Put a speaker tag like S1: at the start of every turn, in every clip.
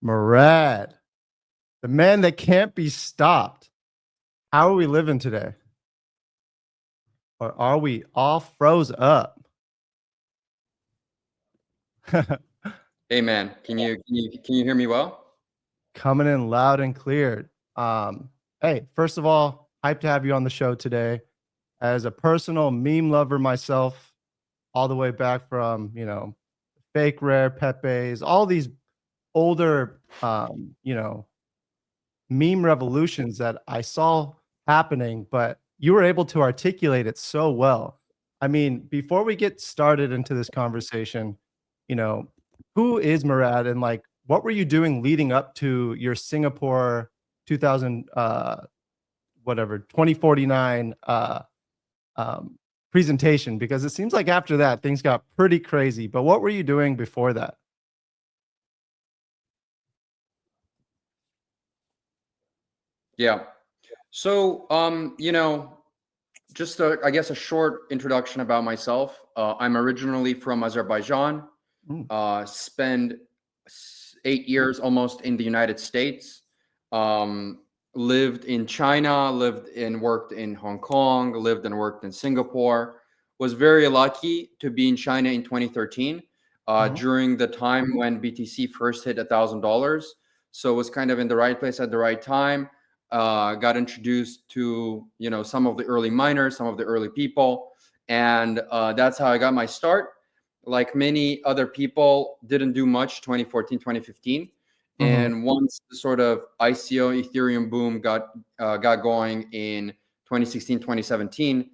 S1: Murad, the man that can't be stopped. How are we living today? Or are we all froze up?
S2: Hey man, can you hear me well?
S1: Coming in loud and clear. Hey, first of all, hyped to have you on the show today. As a personal meme lover myself, all the way back from, fake rare Pepe's, all these older, meme revolutions that I saw happening, but you were able to articulate it so well. I mean, before we get started into this conversation, you know, who is Murad and like what were you doing leading up to your Singapore 2000 whatever 2049 um presentation, because it seems like after that things got pretty crazy. But what were you doing before that?
S2: Yeah. So, just I guess a short introduction about myself. I'm originally from Azerbaijan.
S1: Mm,
S2: Spent 8 years almost in the United States. Lived in China. Lived and worked in Hong Kong. Lived and worked in Singapore. Was very lucky to be in China in 2013,
S1: mhm,
S2: during the time when BTC first hit $1,000. So was kind of in the right place at the right time. Got introduced to some of the early miners, some of the early people, and that's how I got my start. Like many other people, didn't do much 2014, 2015,
S1: mhm.
S2: and once the sort of ICO Ethereum boom got going in 2016, 2017,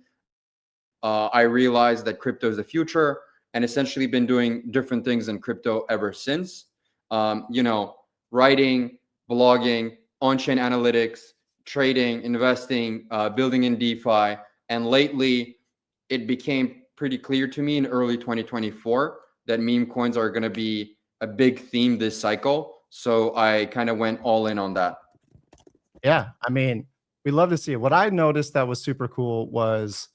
S2: I realized that crypto is the future, and essentially been doing different things in crypto ever since. Writing, blogging, on-chain analytics, trading, investing, building in DeFi, and lately it became pretty clear to me in early 2024 that meme coins are going to be a big theme this cycle. So I kind of went all in on that.
S1: Yeah, I mean, we love to see it. What I noticed that was super cool was,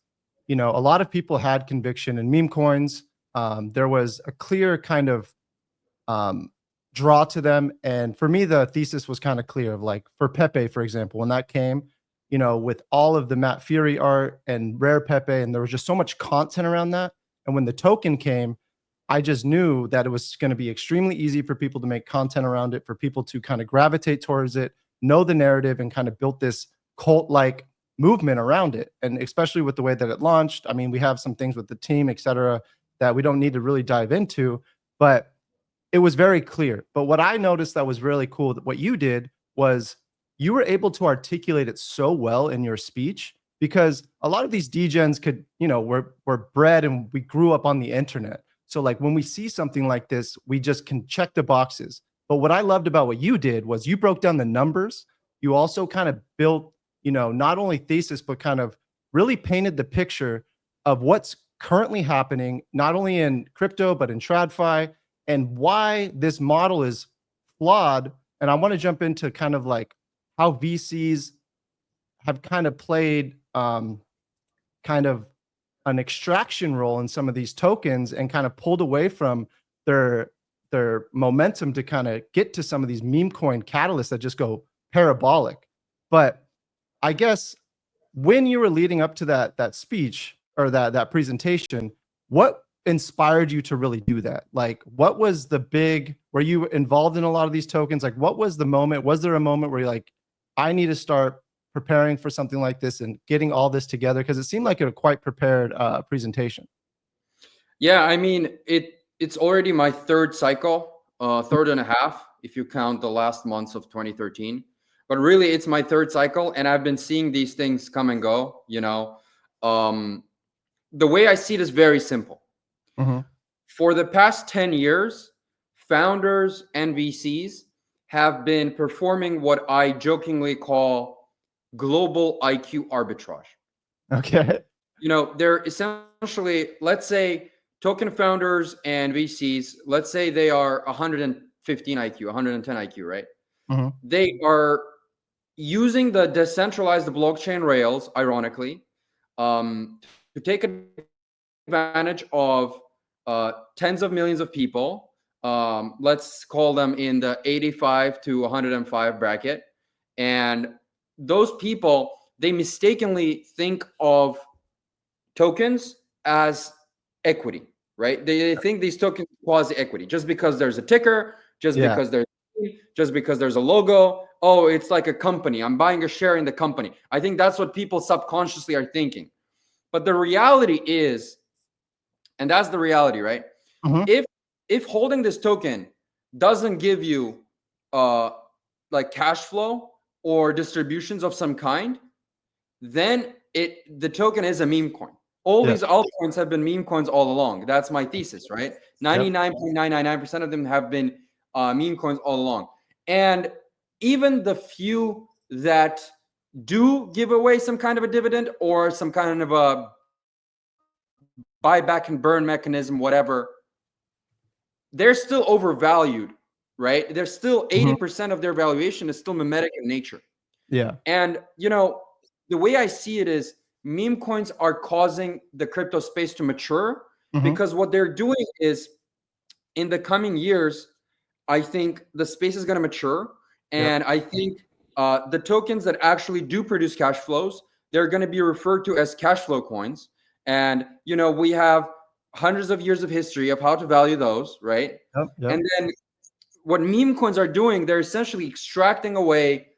S1: a lot of people had conviction in meme coins. There was a clear kind of um, draw to them, and for me, the thesis was kind of clear. Of like for Pepe, for example, when that came, with all of the Matt Fury art and rare Pepe, and there was just so much content around that. And when the token came, I just knew that it was going to be extremely easy for people to make content around it, for people to kind of gravitate towards it, know the narrative, and kind of built this cult like movement around it. And especially with the way that it launched, I mean, we have some things with the team, et cetera, that we don't need to really dive into, but it was very clear. But what I noticed that was really cool, that what you did was you were able to articulate it so well in your speech, because a lot of these degens could, we're bred and we grew up on the internet. So like when we see something like this, we just can check the boxes. But what I loved about what you did was you broke down the numbers. You also kind of built, not only thesis, but kind of really painted the picture of what's currently happening, not only in crypto, but in TradFi, and why this model is flawed. And I want to jump into kind of like how VCs have kind of played kind of an extraction role in some of these tokens and kind of pulled away from their their momentum to kind of get to some of these meme coin catalysts that just go parabolic. But I guess when you were leading up to that speech or that presentation, what inspired you to really do that? Like, what was the big? Were you involved in a lot of these tokens? Like, what was the moment? Was there a moment where you're like, I need to start preparing for something like this and getting all this together? Because it seemed like a quite prepared presentation.
S2: Yeah, I mean it's already my third cycle, third and a half if you count the last months of 2013. But really, it's my third cycle, and I've been seeing these things come and go. Um, the way I see it is very simple.
S1: Mhm.
S2: For the past 10 years, founders and VCs have been performing what I jokingly call global IQ arbitrage.
S1: Okay.
S2: They're essentially, let's say, token founders and VCs, let's say they are 115 IQ, 110 IQ, right?
S1: Mhm.
S2: They are using the decentralized blockchain rails, ironically, to take advantage of tens of millions of people, let's call them in the 85 to 105 bracket. And those people, they mistakenly think of tokens as equity, right? They think these tokens quasi equity just because there's a ticker,
S1: Yeah.
S2: just because there's a logo. Oh, it's like a company. I'm buying a share in the company. I think that's what people subconsciously are thinking. But the reality is, and that's the reality, right?
S1: Mhm.
S2: If holding this token doesn't give you like cash flow or distributions of some kind, then the token is a meme coin. All
S1: Yeah.
S2: these altcoins have been meme coins all along. That's my thesis, right?
S1: Yep.
S2: 99.999% of them have been meme coins all along. And even the few that do give away some kind of a dividend or some kind of a buyback and burn mechanism, whatever, they're still overvalued, right? They're still
S1: Mhm.
S2: 80% of their valuation is still mimetic in nature.
S1: Yeah.
S2: And the way I see it is meme coins are causing the crypto space to mature
S1: Mhm.
S2: because what they're doing is in the coming years, I think the space is going to mature.
S1: Yep.
S2: And I think the tokens that actually do produce cash flows, they're going to be referred to as cash flow coins. And, we have hundreds of years of history of how to value those, right?
S1: Yep. Yep.
S2: And then what meme coins are doing, they're essentially extracting away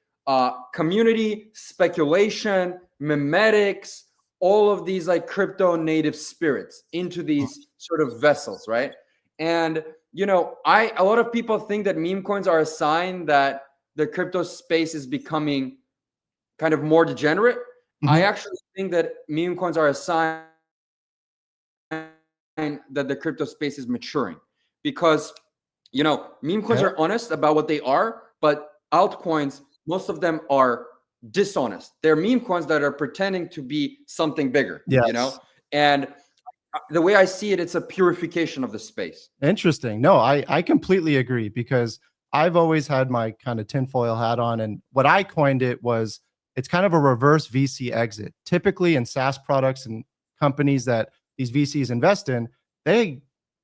S2: community speculation, memetics, all of these like crypto native spirits into these sort of vessels, right? And a lot of people think that meme coins are a sign that the crypto space is becoming kind of more degenerate. I
S1: Mhm.
S2: actually think that meme coins are a sign that the crypto space is maturing because meme coins
S1: Okay.
S2: are honest about what they are, but altcoins, most of them are dishonest. They're meme coins that are pretending to be something bigger,
S1: Yes.
S2: and the way I see it, it's a purification of the space.
S1: Interesting. No, I completely agree because I've always had my kind of tinfoil hat on, and what I coined it was it's kind of a reverse VC exit. Typically in SaaS products and companies that these VCs invest in, they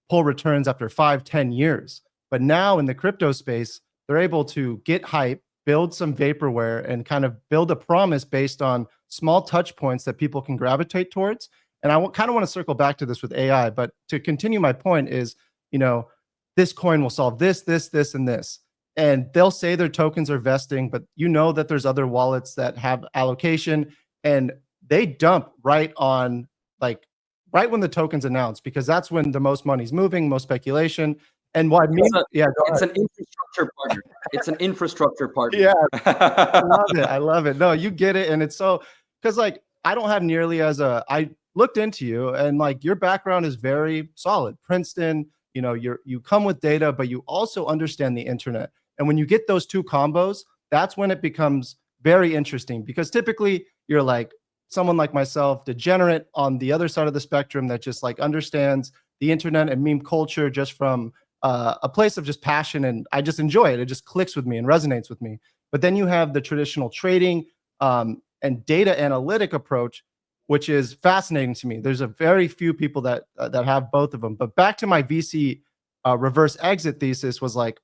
S1: pull returns after 5, 10 years. But now in the crypto space, they're able to get hype, build some vaporware, and kind of build a promise based on small touch points that people can gravitate towards. And I kind of want to circle back to this with AI, but to continue my point is, you know, this coin will solve this, this, this, and this. And they'll say their tokens are vesting, but that there's other wallets that have allocation and they dump right on like right when the token's announced because that's when the most money's moving, most speculation. And why me? Yeah, go
S2: It's
S1: ahead.
S2: an infrastructure partner. It's an infrastructure partner.
S1: Yeah, love it. I love it. No, you get it. And it's so because like I don't have nearly as I looked into you and like your background is very solid. Princeton, you come with data, but you also understand the internet. And when you get those two combos, that's when it becomes very interesting because typically you're like someone like myself, degenerate on the other side of the spectrum that just like understands the internet and meme culture just from a place of just passion and I just enjoy it. It just clicks with me and resonates with me. But then you have the traditional trading and data analytic approach, which is fascinating to me. There's a very few people that have both of them. But back to my VC reverse exit thesis was like,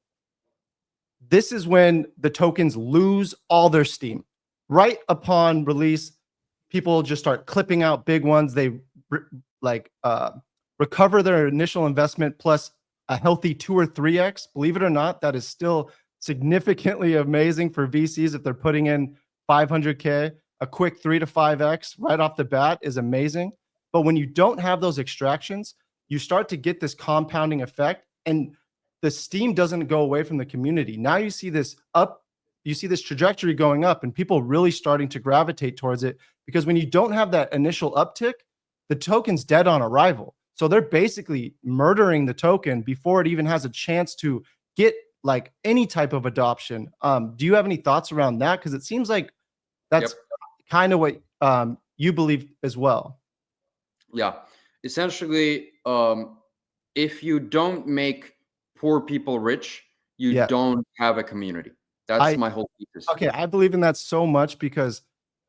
S1: this is when the tokens lose all their steam. Right upon release, people just start clipping out big ones. They like recover their initial investment plus a healthy 2 or 3x. Believe it or not, that is still significantly amazing for VCs if they're putting in 500K. A quick 3 to 5x right off the bat is amazing. But when you don't have those extractions, you start to get this compounding effect and the steam doesn't go away from the community. Now you see this trajectory going up and people really starting to gravitate towards it because when you don't have that initial uptick, the token's dead on arrival. So they're basically murdering the token before it even has a chance to get like any type of adoption. Do you have any thoughts around that? Because it seems like
S2: Yep.
S1: that's kind of what you believe as well.
S2: Yeah. Essentially, if you don't make poor people rich, you
S1: Yeah.
S2: don't have a community. That's
S1: I
S2: my whole thesis.
S1: Okay, I believe in that so much because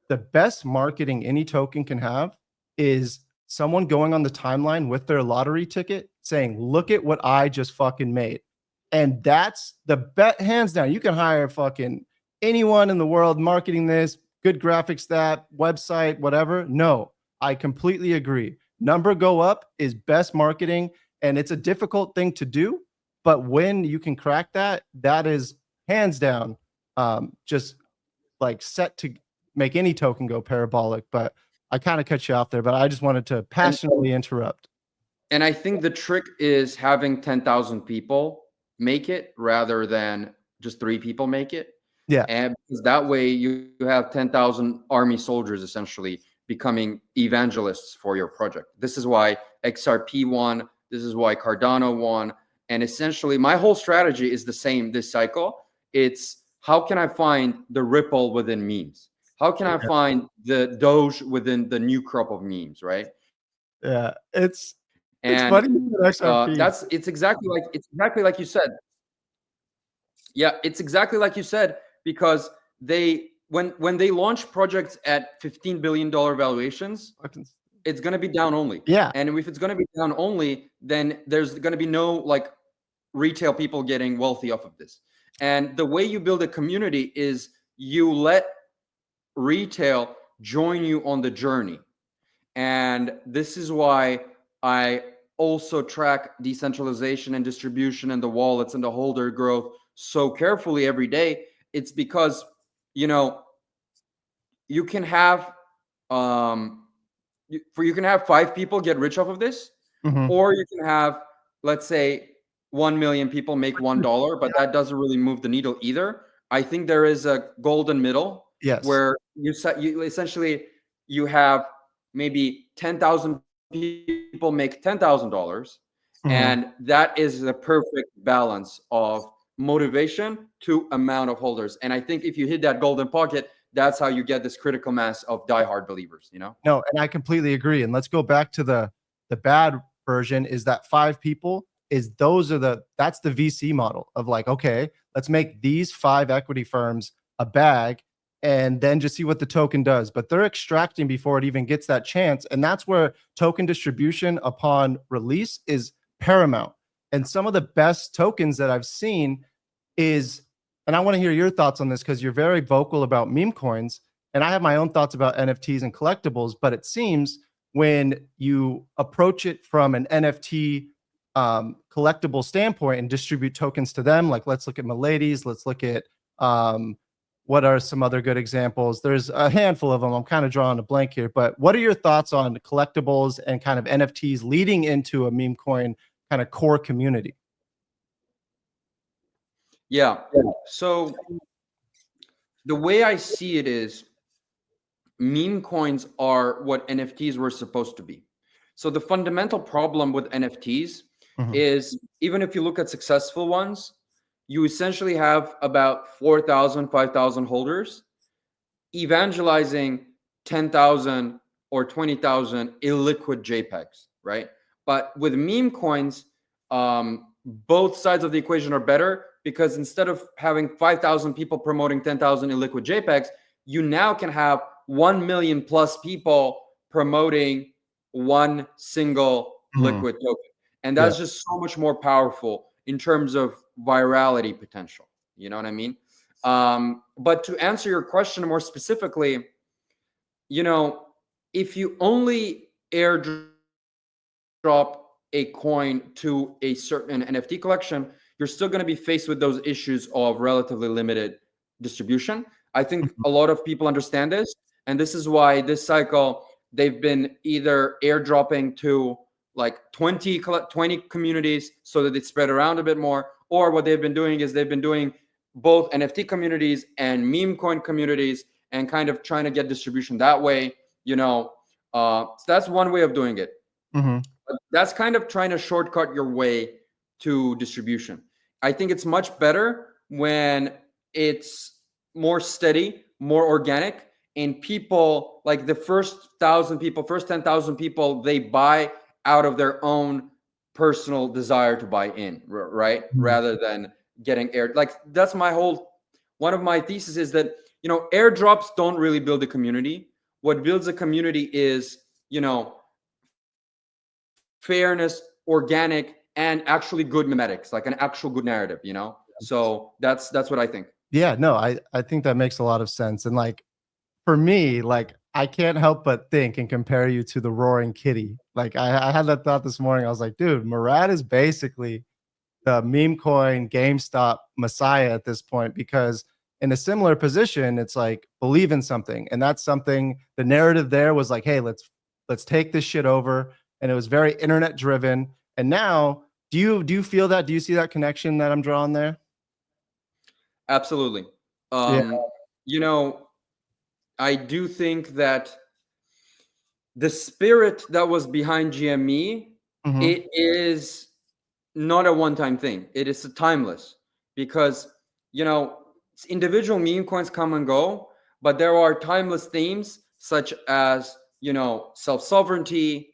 S1: the best marketing any token can have is someone going on the timeline with their lottery ticket saying, "Look at what I just fucking made." And that's the bet, hands down. You can hire fucking anyone in the world marketing this, good graphics, that website, whatever. No, I completely agree. Number go up is best marketing, and it's a difficult thing to do. But when you can crack that, that is hands down just like set to make any token go parabolic. But I kind of cut you off there, but I just wanted to
S2: And
S1: passionately interrupt.
S2: and I think the trick is having 10,000 people make it rather than just 3 people make it.
S1: Yeah.
S2: And because that way you have 10,000 army soldiers essentially becoming evangelists for your project. This is why XRP won. This is why Cardano won. And essentially, my whole strategy is the same this cycle. It's how can I find the ripple within memes? How can I find the Doge within the new crop of memes, right?
S1: Yeah. It's
S2: And
S1: funny with XRP.
S2: it's exactly like you said. Yeah, it's exactly like you said, because they when they launch projects at $15 billion valuations,
S1: Fucking-
S2: it's going to be down only.
S1: Yeah.
S2: And if it's going to be down only, then there's going to be no like retail people getting wealthy off of this. And the way you build a community is you let retail join you on the journey. And this is why I also track decentralization and distribution and the wallets and the holder growth so carefully every day. It's because, you know, you can have you can have 5 people get rich off of this,
S1: Mhm.
S2: or you can have, let's say, 1 million people make $1, but that doesn't really move the needle either. I think there is a golden middle
S1: Yes.
S2: where you essentially you have maybe 10,000 people make $10,000,
S1: Mhm.
S2: and that is the perfect balance of motivation to amount of holders. And I think if you hit that golden pocket, that's how you get this critical mass of diehard believers, you know?
S1: No, and I completely agree. And let's go back to the bad version is that 5 people is that's the VC model of like, okay, let's make these 5 equity firms a bag and then just see what the token does. But they're extracting before it even gets that chance. And that's where token distribution upon release is paramount. And some of the best tokens that I've seen is, and I want to hear your thoughts on this because you're very vocal about meme coins. And I have my own thoughts about NFTs and collectibles, but it seems when you approach it from an NFT collectible standpoint and distribute tokens to them, like let's look at Milady's, let's look at what are some other good examples? There's a handful of them. I'm kind of drawing a blank here, but what are your thoughts on collectibles and kind of NFTs leading into a meme coin kind of core community?
S2: Yeah. So the way I see it is meme coins are what NFTs were supposed to be. So the fundamental problem with NFTs
S1: Mhm.
S2: is even if you look at successful ones, you essentially have about 4,000, 5,000 holders evangelizing 10,000 or 20,000 illiquid JPEGs, right? But with meme coins, both sides of the equation are better because instead of having 5,000 people promoting 10,000 illiquid JPEGs, you now can have 1 million plus people promoting one single
S1: Mhm.
S2: liquid token. And
S1: Yeah.
S2: that's just so much more powerful in terms of virality potential. You know what I mean? But to answer your question more specifically, you know, if you only airdrop a coin to a certain NFT collection, you're still going to be faced with those issues of relatively limited distribution. I think
S1: Mhm.
S2: a lot of people understand this, and this is why this cycle they've been either airdropping to like 20 communities so that it's spread around a bit more, or what they've been doing is they've been doing both NFT communities and meme coin communities and kind of trying to get distribution that way. You know, so that's one way of doing it.
S1: Mhm.
S2: That's kind of trying to shortcut your way to distribution. I think it's much better when it's more steady, more organic, and people like the first 1,000 people, first 10,000 people, they buy out of their own personal desire to buy in, right?
S1: Mhm.
S2: Rather than getting air. Like that's my whole one of my thesis is that airdrops don't really build a community. What builds a community is fairness, organic and actually good memetics, like an actual good narrative, So that's what I think.
S1: Yeah, no, I think that makes a lot of sense. And like for me, like I can't help but think and compare you to the Roaring Kitty. Like I had that thought this morning. I was like, dude, Murad is basically the meme coin GameStop messiah at this point, because in a similar position, it's like believe in something. And that's something, the narrative there was like, hey, let's take this shit over. And it was very internet driven. And now do you feel that? Do you see that connection that I'm drawing there?
S2: Absolutely.
S1: Yeah.
S2: You know, I do think that the spirit that was behind GME,
S1: Hmm.
S2: it is not a one-time thing. It is a timeless, because individual meme coins come and go, but there are timeless themes such as self-sovereignty,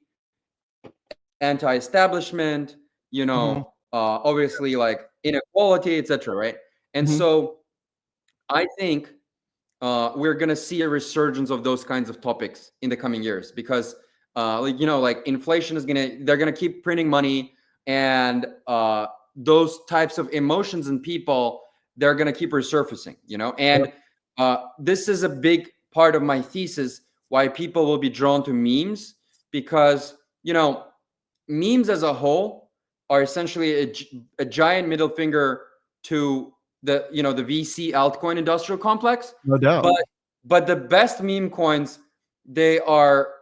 S2: anti-establishment,
S1: Hmm.
S2: obviously like inequality, etc. Right? And
S1: Hmm.
S2: so I think we're gonna see a resurgence of those kinds of topics in the coming years, because like inflation is they're gonna keep printing money, and those types of emotions in people, they're gonna keep resurfacing, and this is a big part of my thesis, why people will be drawn to memes, because memes as a whole are essentially a giant middle finger to the VC altcoin industrial complex.
S1: No doubt.
S2: But the best meme coins, they are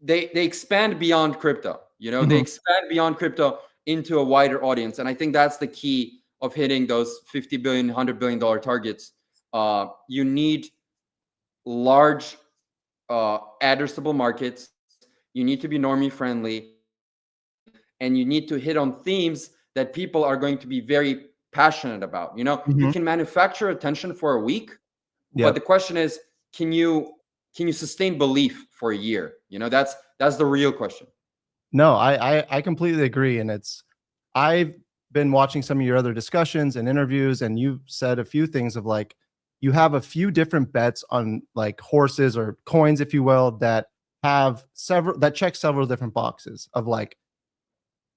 S2: they expand beyond crypto. They
S1: Hmm.
S2: expand beyond crypto into a wider audience, and I think that's the key of hitting those 50 billion, $100 billion targets. You need large addressable markets. You need to be normie friendly, and you need to hit on themes that people are going to be very passionate about. You can
S1: Hmm.
S2: manufacture attention for a week, but the question
S1: Yep.
S2: is, can you sustain belief for a year? That's the real question.
S1: No, I completely agree. And it's I've been watching some of your other discussions and interviews, and you've said a few things of like you have a few different bets on like horses or coins, if you will, that have several that check several different boxes of like,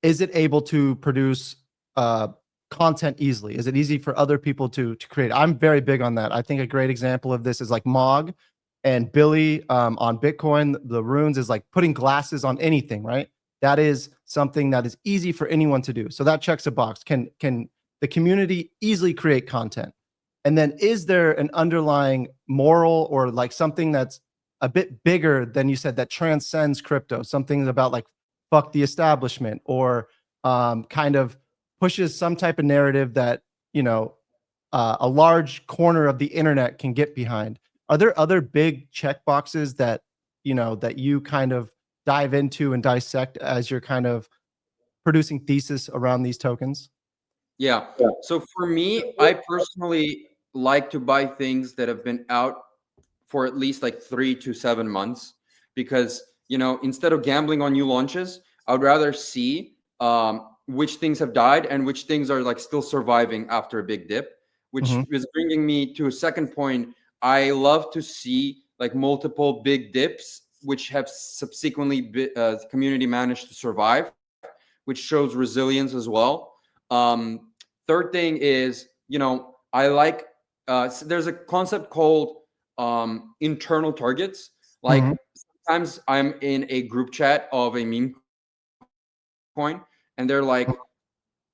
S1: is it able to produce uh content easily? Is it easy for other people to create? I'm very big on that. I think a great example of this is like Mog and Billy on Bitcoin. The runes is like putting glasses on anything, right? That is something that is easy for anyone to do. So that checks a box. Can the community easily create content? And then is there an underlying moral or like something that's a bit bigger than you said that transcends crypto? Something about like fuck the establishment, or kind of pushes some type of narrative that you know a large corner of the internet can get behind. Are there other big check boxes that that you kind of dive into and dissect as you're kind of producing thesis around these tokens?
S2: Yeah.
S1: Yeah.
S2: So for me, I personally like to buy things that have been out for at least like 3 to 7 months, because instead of gambling on new launches, I would rather see which things have died and which things are like still surviving after a big dip, which
S1: Hmm.
S2: is bringing me to a second point. I love to see like multiple big dips which have subsequently community managed to survive, which shows resilience as well. Third thing is, I like there's a concept called internal targets.
S1: Hmm.
S2: Like sometimes I'm in a group chat of a meme coin, and they're like,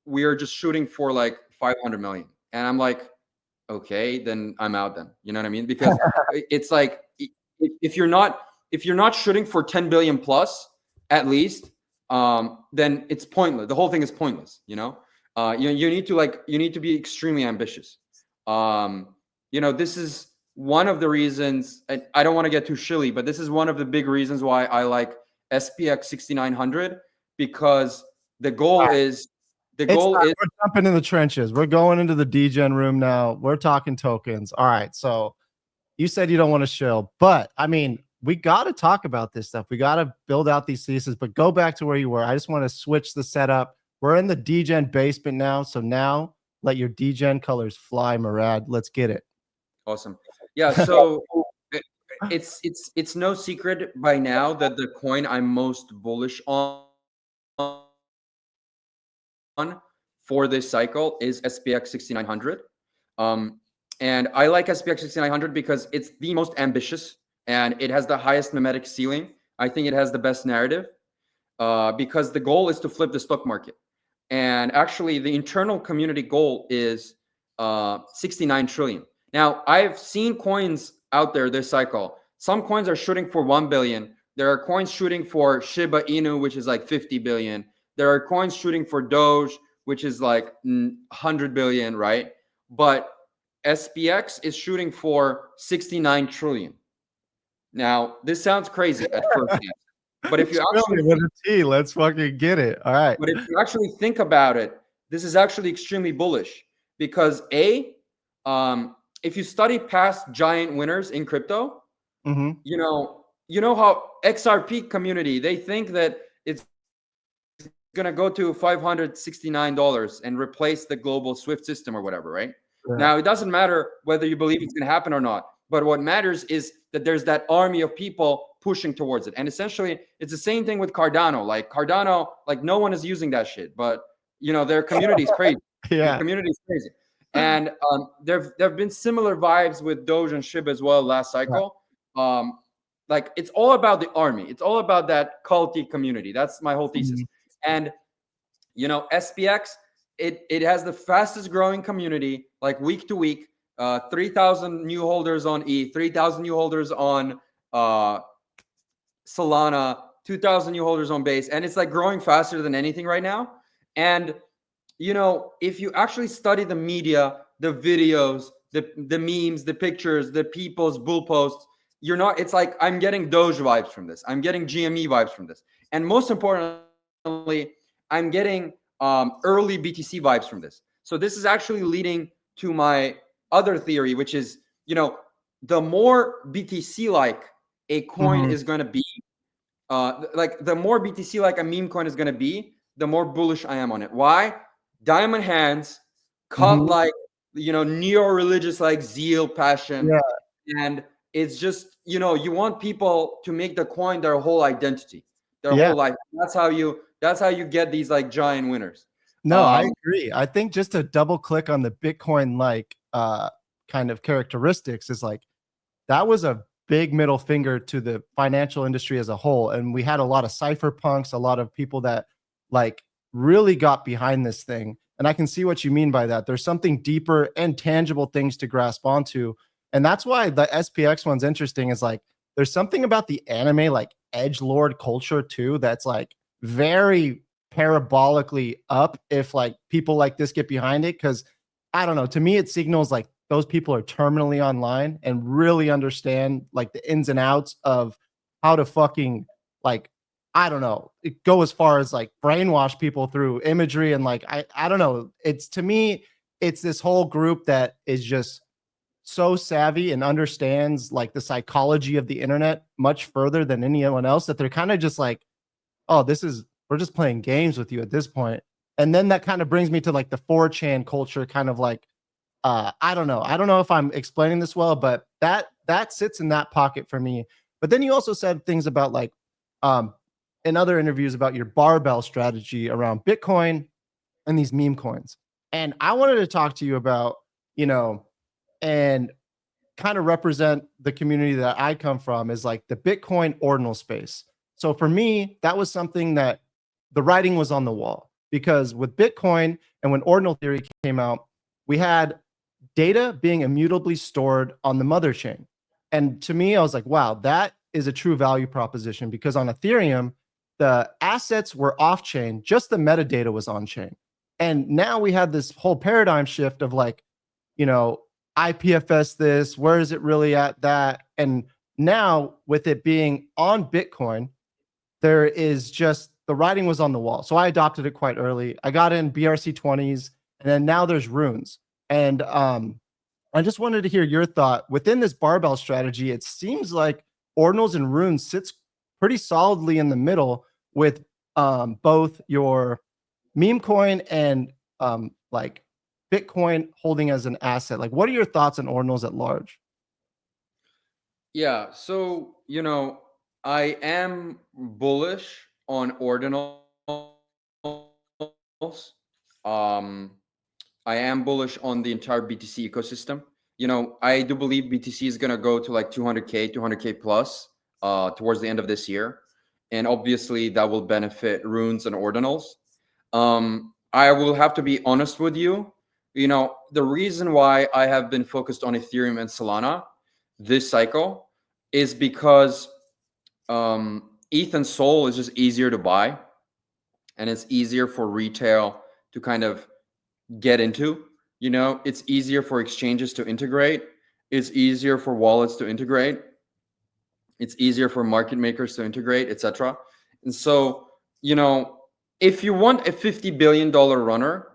S2: we are just shooting for like 500 million, and I'm like, okay, then I'm out. Then you know what I mean? Because it's like if you're not shooting for 10 billion plus at least, then it's pointless. The whole thing is pointless. You need to be extremely ambitious. This is one of the reasons. And I don't want to get too shilly, but this is one of the big reasons why I like SPX 6900, because the goal is the
S1: It's
S2: goal
S1: not,
S2: is
S1: we're jumping in the trenches. We're going into the degen room now. We're talking tokens. All right. So you said you don't want to shill, but I mean, we got to talk about this stuff. We got to build out these theses, but go back to where you were. I just want to switch the setup. We're in the degen basement now. So now let your degen colors fly, Murad. Let's get it.
S2: awesome. Yeah, so it- it's no secret by now that the coin I'm most bullish on is Bunzy. for this cycle is SPX 6900. And I like SPX 6900 because it's the most ambitious and it has the highest mimetic ceiling. I think it has the best narrative because the goal is to flip the stock market. And actually, the internal community goal is 69 trillion. Now, I've seen coins out there this cycle. Some coins are shooting for 1 billion. There are coins shooting for Shiba Inu, which is like 50 billion. There are coins shooting for Doge, which is like 100 billion, right? But SPX is shooting for 69 trillion. Now, this sounds crazy at first glance, but if you actually
S1: with a T, let's fucking get it. All right.
S2: but if you actually think about it, this is actually extremely bullish because if you study past giant winners in crypto,
S1: Mm-hmm.
S2: you know how XRP community, they think that it's going to go to $569 and replace the global Swift system or whatever, right?
S1: Yeah.
S2: Now, it doesn't matter whether you believe it's going to happen or not, but what matters is that there's that army of people pushing towards it. And essentially, it's the same thing with Cardano. Like Cardano, like no one is using that shit, but their community is crazy. Their
S1: Yeah.
S2: community is crazy. And there've been similar vibes with Doge and Shiba as well last cycle. Like it's all about the army. It's all about that culty community. That's my whole thesis.
S1: Mhm.
S2: And SPX, it has the fastest growing community, like week to week. 3,000 new holders on E, 3,000 new holders on Solana, 2,000 new holders on Base, and it's like growing faster than anything right now. And if you actually study the media, the videos, the memes, the pictures, the people's bull posts, it's like I'm getting Doge vibes from this. I'm getting GME vibes from this. And most importantly, I'm getting early BTC vibes from this. So this is actually leading to my other theory, which is, the more BTC like a coin
S1: Mhm.
S2: is going to be, like the more BTC like a meme coin is going to be, the more bullish I am on it. Why? Diamond hands, cut
S1: Mhm.
S2: like, neo-religious like zeal, passion.
S1: Yeah.
S2: And it's just, you want people to make the coin their whole identity, their
S1: Yeah.
S2: whole life. That's how you get these like giant winners.
S1: No, I
S2: Um,
S1: agree. I think just to double click on the Bitcoin like kind of characteristics is like that was a big middle finger to the financial industry as a whole. And we had a lot of cypherpunks, a lot of people that like really got behind this thing. And I can see what you mean by that. There's something deeper and tangible things to grasp onto. And that's why the SPX one's interesting is like there's something about the anime like edge lord culture too that's like very parabolically up if like people like this get behind it. Cause I don't know, to me it signals like those people are terminally online and really understand like the ins and outs of how to fucking like I don't know, go as far as like brainwash people through imagery and like I don't know. It's to me, it's this whole group that is just so savvy and understands like the psychology of the internet much further than anyone else that they're kind of just like, oh, we're just playing games with you at this point. And then that kind of brings me to like the 4chan culture, kind of like I don't know. I don't know if I'm explaining this well, but that sits in that pocket for me. But then you also said things about like um in other interviews about your barbell strategy around Bitcoin and these meme coins. And I wanted to talk to you about, you know, and kind of represent the community that I come from is like the Bitcoin ordinal space. So for me, that was something that the writing was on the wall because with Bitcoin and when ordinal theory came out, we had data being immutably stored on the mother chain. And to me, I was like, wow, that is a true value proposition because on Ethereum, the assets were off chain, just the metadata was on chain. And now we had this whole paradigm shift of like, you know, IPFS this, where is it really at that? And now with it being on Bitcoin, there is just the writing was on the wall. So I adopted it quite early. I got in BRC20s and then now there's runes. And I just wanted to hear your thought within this barbell strategy. It seems like ordinals and runes sits pretty solidly in the middle with both your meme coin and like Bitcoin holding as an asset. Like, what are your thoughts on ordinals at large?
S2: yeah. So, I am bullish on ordinals. Um, I am bullish on the entire BTC ecosystem. I do believe BTC is gonna go to like 200K plus towards the end of this year, and obviously that will benefit runes and ordinals. I will have to be honest with you. The reason why I have been focused on Ethereum and Solana this cycle is because ETH and Sol is just easier to buy, and it's easier for retail to kind of get into. It's easier for exchanges to integrate. It's easier for wallets to integrate. It's easier for market makers to integrate, etc. And so, if you want a $50 billion runner,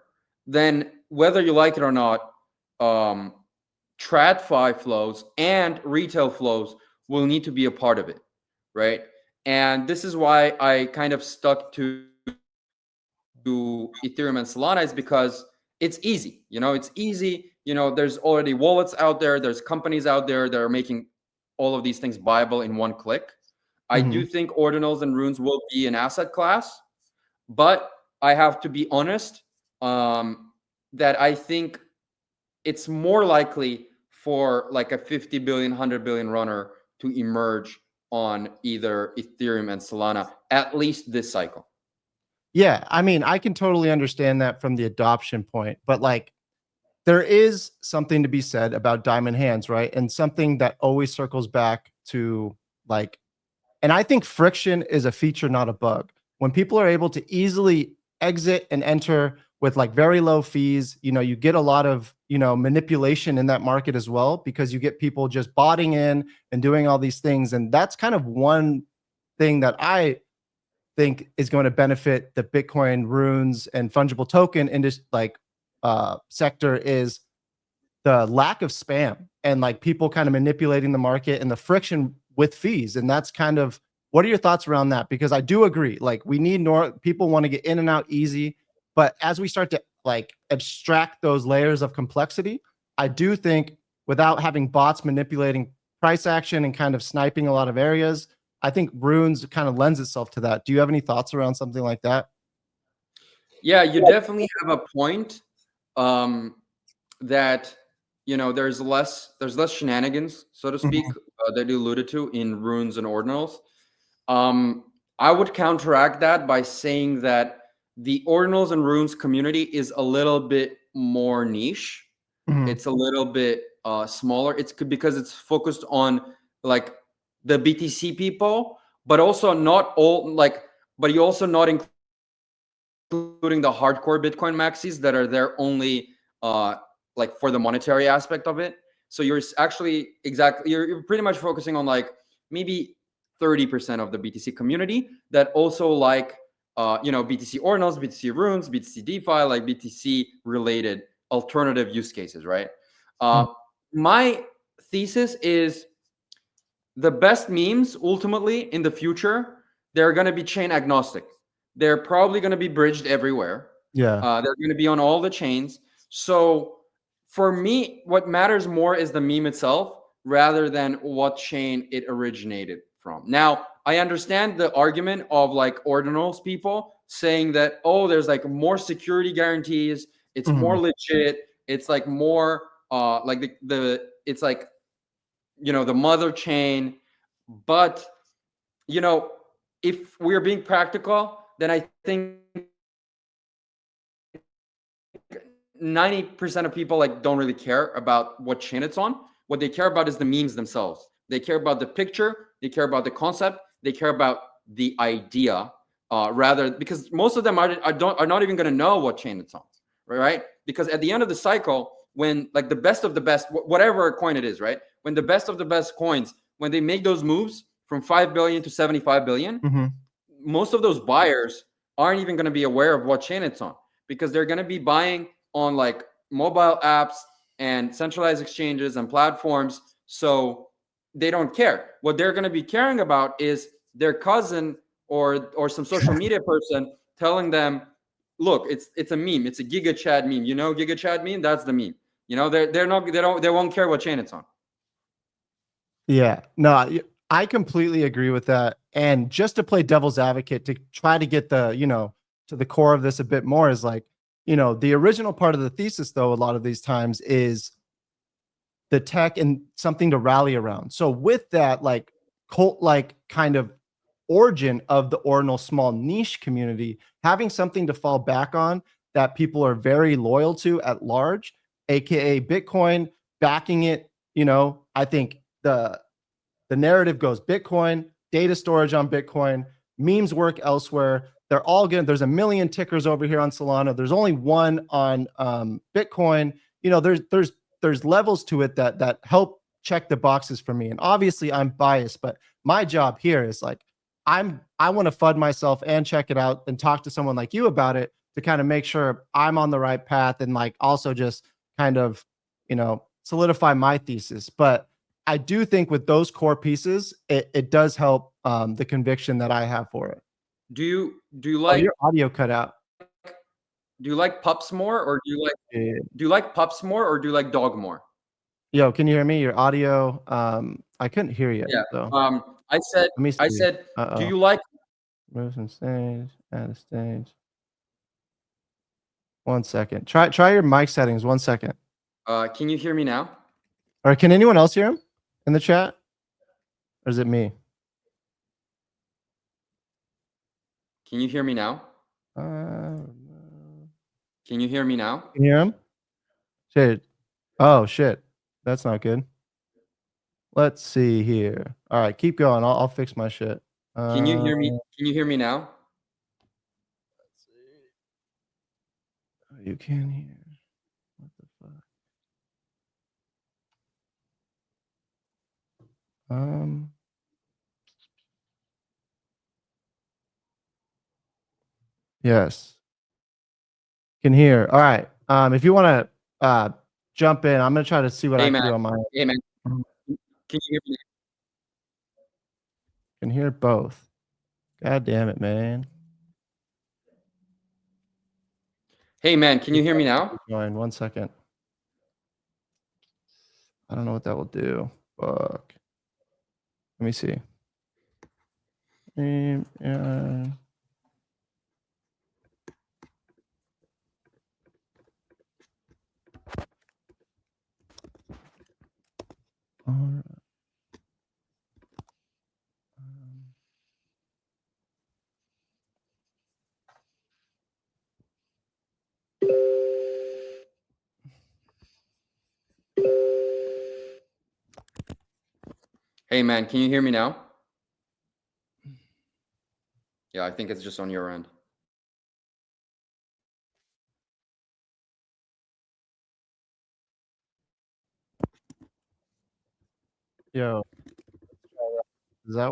S2: then whether you like it or not, TradFi flows and retail flows will need to be a part of it, right? And this is why I kind of stuck to Ethereum and Solana, is because it's easy. It's easy. There's already wallets out there. There's companies out there that are making all of these things viable in one click. I do think ordinals and runes will be an asset class, but I have to be honest that I think it's more likely for like a 50 billion, 100 billion runner to emerge on either Ethereum and Solana, at least this cycle.
S1: Yeah, I mean, I can totally understand that from the adoption point, but like there is something to be said about diamond hands, right? And something that always circles back to like, and I think friction is a feature, not a bug. When people are able to easily exit and enter with like very low fees, you get a lot of, manipulation in that market as well, because you get people just botting in and doing all these things. And that's kind of one thing that I think is going to benefit the Bitcoin runes and fungible token industry sector is the lack of spam and like people kind of manipulating the market and the friction with fees. And that's kind of, what are your thoughts around that? Because I do agree, like we need more people want to get in and out easy, but as we start to like abstract those layers of complexity, I do think without having bots manipulating price action and kind of sniping a lot of areas, I think runes kind of lends itself to that. Do you have any thoughts around something like that?
S2: Yeah, you definitely have a point. That there's less shenanigans, so to speak, that you alluded to in runes and ordinals. I would counteract that by saying that the ordinals and runes community is a little bit more niche. It's a little bit smaller. It's because it's focused on like the BTC people, but also not all but you also not including the hardcore Bitcoin maxis that are there only like for the monetary aspect of it. So you're actually you're pretty much focusing on like maybe 30% of the BTC community that also like BTC ordinals, BTC runes, BTC DeFi, like BTC related alternative use cases, right? My thesis is the best memes ultimately in the future, they're going to be chain agnostic. They're probably going to be bridged everywhere.
S1: Yeah.
S2: They're going to be on all the chains. So for me, what matters more is the meme itself rather than what chain it originated from. Now, I understand the argument of like ordinals people saying that, oh, there's like more security guarantees. It's more legit. It's like more like it's like, the mother chain. But, if we're being practical, then I think 90% of people like don't really care about what chain it's on. What they care about is the memes themselves. They care about the picture. They care about the concept. They care about the idea, rather because most of them are not even going to know what chain it's on, right? Because at the end of the cycle, when like the best of the best, whatever coin it is, right? When the best of the best coins, when they make those moves from 5 billion to 75 billion, most of those buyers aren't even going to be aware of what chain it's on, because they're going to be buying on like mobile apps and centralized exchanges and platforms. So they don't care. What they're going to be caring about is their cousin or some social media person telling them, look, it's a meme. It's a Giga Chad meme. Giga Chad meme? That's the meme. They won't care what chain it's on.
S1: Yeah, no, I completely agree with that. And just to play devil's advocate to try to get to the core of this a bit more is like, the original part of the thesis, though, a lot of these times is the tech and something to rally around. So with that, like cult like kind of origin of the ordinal small niche community, having something to fall back on that people are very loyal to at large, aka Bitcoin, backing it, I think the narrative goes Bitcoin, data storage on Bitcoin, memes work elsewhere. They're all good. There's a million tickers over here on Solana. There's only one on Bitcoin. There's levels to it that help check the boxes for me. And obviously, I'm biased, but my job here is like I want to FUD myself and check it out and talk to someone like you about it to kind of make sure I'm on the right path and like also just kind of solidify my thesis. But I do think with those core pieces, it does help the conviction that I have for it.
S2: Do you
S1: Oh,
S2: like
S1: your audio cut out.
S2: pups more, or
S1: Yeah.
S2: do you like pups more, or do you like dog more?
S1: Yo, can you hear me? Your audio, I couldn't hear you.
S2: Yeah.
S1: So let me
S2: I
S1: see.
S2: said, do
S1: Uh-oh.
S2: you like
S1: Move from stage, add a stage. 1 second. Try your mic settings. 1 second.
S2: can you hear me now?
S1: Or can anyone else hear him in the chat? Or is it me?
S2: Can you hear me now?
S1: Uh,
S2: Can you hear me now?
S1: can you hear him? Shit. Oh shit. That's not good. Let's see here. All right, keep going. I'll fix my shit.
S2: Can you hear me now?
S1: Let's see. Oh, you can hear. What the fuck? Yes. Can hear. All right. If you want to jump in, I'm gonna try to see what
S2: Hey
S1: I can do
S2: man.
S1: on my end.
S2: Hey man.
S1: Mhm.
S2: Can you hear me?
S1: Can hear both. God damn it, man.
S2: Hey man, can you
S1: Keep
S2: hear me
S1: going,
S2: now?
S1: keep going. 1 second. I don't know what that will do. Fuck. Let me see. Yeah. All right.
S2: Hey man, can you hear me now? Yeah, I think it's just on your end.
S1: Yo, is that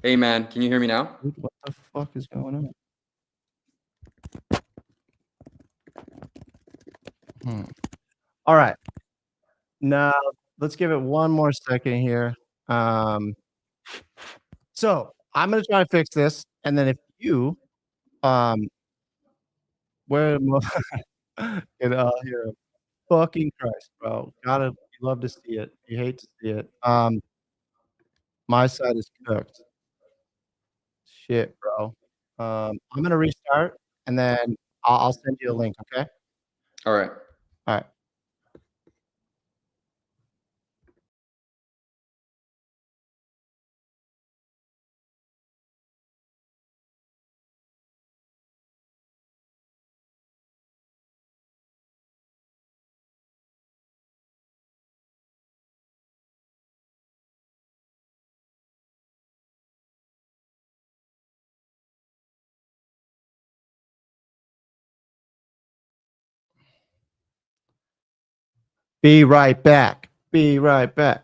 S2: Hey man, can you hear me now?
S1: dude, what the fuck is going on? All right. Now let's give it one more second here. So I'm gonna try to fix this, and then if you um where here, fucking Christ, bro. Gotta you love to see it. You hate to see it. My side is cooked. Shit, bro. I'm gonna restart and then I'll send you a link, okay?
S2: All right.
S1: All right. Be right back. Be right back.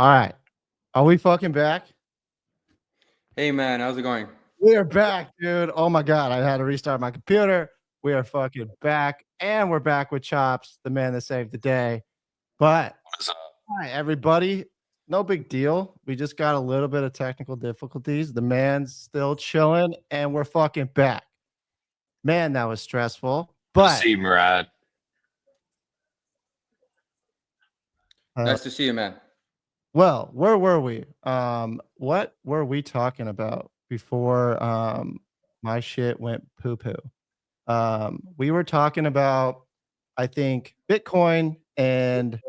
S1: All right. Are we fucking back?
S2: Hey man, how's it going?
S1: We are back, dude. Oh my god, I had to restart my computer. We are fucking back, and we're back with Chops, the man that saved the day. But
S3: What's up?
S1: hi, everybody. No big deal. We just got a little bit of technical difficulties. The man's still chilling, and we're fucking back. Man, that was stressful.
S3: Good to
S1: But
S3: see you, Murad.
S1: uh,
S2: Nice to see you, man.
S1: well, where were we? What were we talking about before my shit went poo poo? We were talking about, I think, Bitcoin and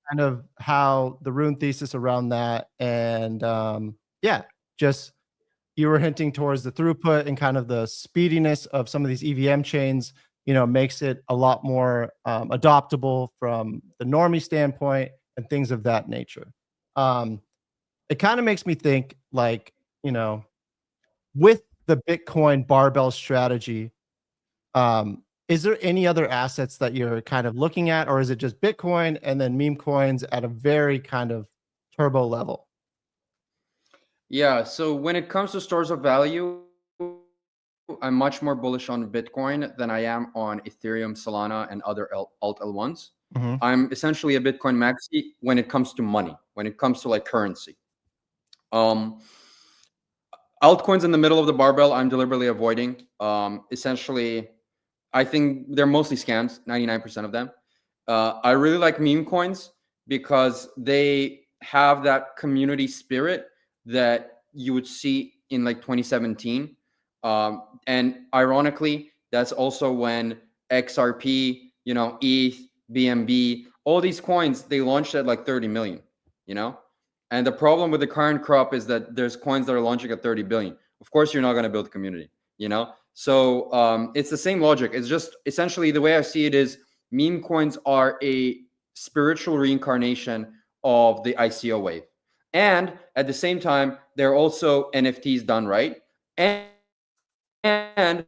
S1: kind of how the rune thesis around that, and yeah, just you were hinting towards the throughput and kind of the speediness of some of these EVM chains. Makes it a lot more adoptable from the normie standpoint and things of that nature. Um, it kind of makes me think, like, you know, with the Bitcoin barbell strategy, is there any other assets that you're kind of looking at, or is it just Bitcoin and then meme coins at a very kind of turbo level?
S2: Yeah, so when it comes to stores of value, I'm much more bullish on Bitcoin than I am on Ethereum, Solana, and other alt L1s.
S1: Mhm.
S2: I'm essentially a Bitcoin maxi when it comes to money, when it comes to like currency. Um, Altcoins in the middle of the barbell, I'm deliberately avoiding. Essentially, I think they're mostly scams, 99% of them. I really like meme coins because they have that community spirit that you would see in like 2017. And ironically, that's also when XRP, ETH, BNB, all these coins, they launched at like 30 million, you know? And the problem with the current crop is that there's coins that are launching at 30 billion. Of course, you're not going to build community, you know? So it's the same logic. It's just essentially the way I see it is meme coins are a spiritual reincarnation of the ICO wave. And at the same time, they're also NFTs done right. And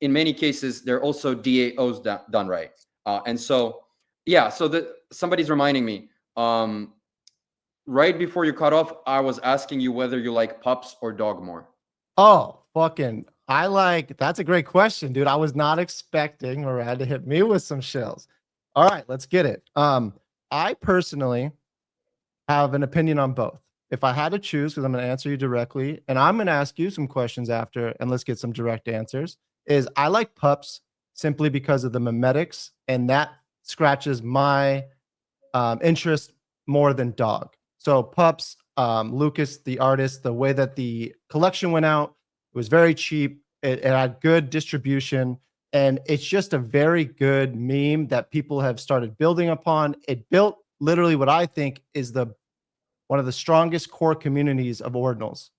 S2: in many cases, they're also DAOs done right. And so, yeah, so somebody's reminding me. Right before you cut off, I was asking you whether you like pups or dog more.
S1: Oh, fucking that's a great question, dude. I was not expecting Murad to hit me with some shells. All right, let's get it. I personally have an opinion on both. If I had to choose, because I'm going to answer you directly, and I'm going to ask you some questions after, and let's get some direct answers. Is I like pups simply because of the memetics, and that scratches my interest more than dog. So pups, Lucas, the artist, the way that the collection went out, it was very cheap. It had good distribution, and it's just a very good meme that people have started building upon. It built literally what I think is the one of the strongest core communities of ordinals,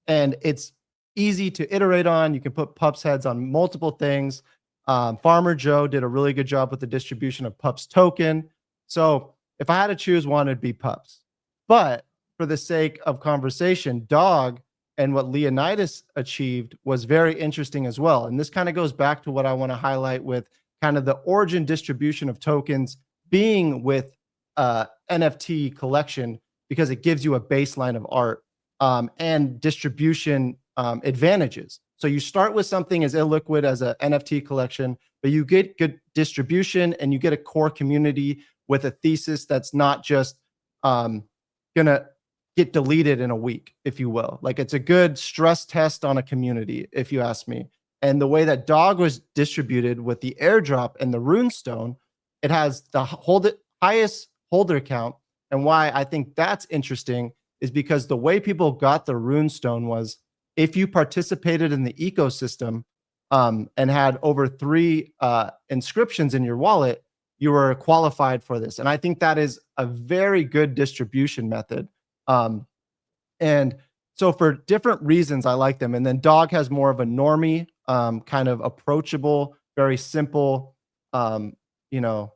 S1: and it's easy to iterate on. You can put pups heads on multiple things. Farmer Joe did a really good job with the distribution of pups token. So if I had to choose one, it'd be pups. But for the sake of conversation, dog and what Leonidas achieved was very interesting as well. And this kind of goes back to what I want to highlight with kind of the origin distribution of tokens being with NFT collection, because it gives you a baseline of art and distribution advantages. So you start with something as illiquid as an NFT collection, but you get good distribution and you get a core community with a thesis that's not just gonna get deleted in a week, if you will. Like, it's a good stress test on a community, if you ask me. And the way that Dog was distributed with the airdrop and the runestone, it has the highest holder count. And why I think that's interesting is because the way people got the runestone was if you participated in the ecosystem and had over 3 inscriptions in your wallet, you were qualified for this. And I think that is a very good distribution method. Um, and so for different reasons, I like them. And then Dog has more of a normie, kind of approachable, very simple, um, you know,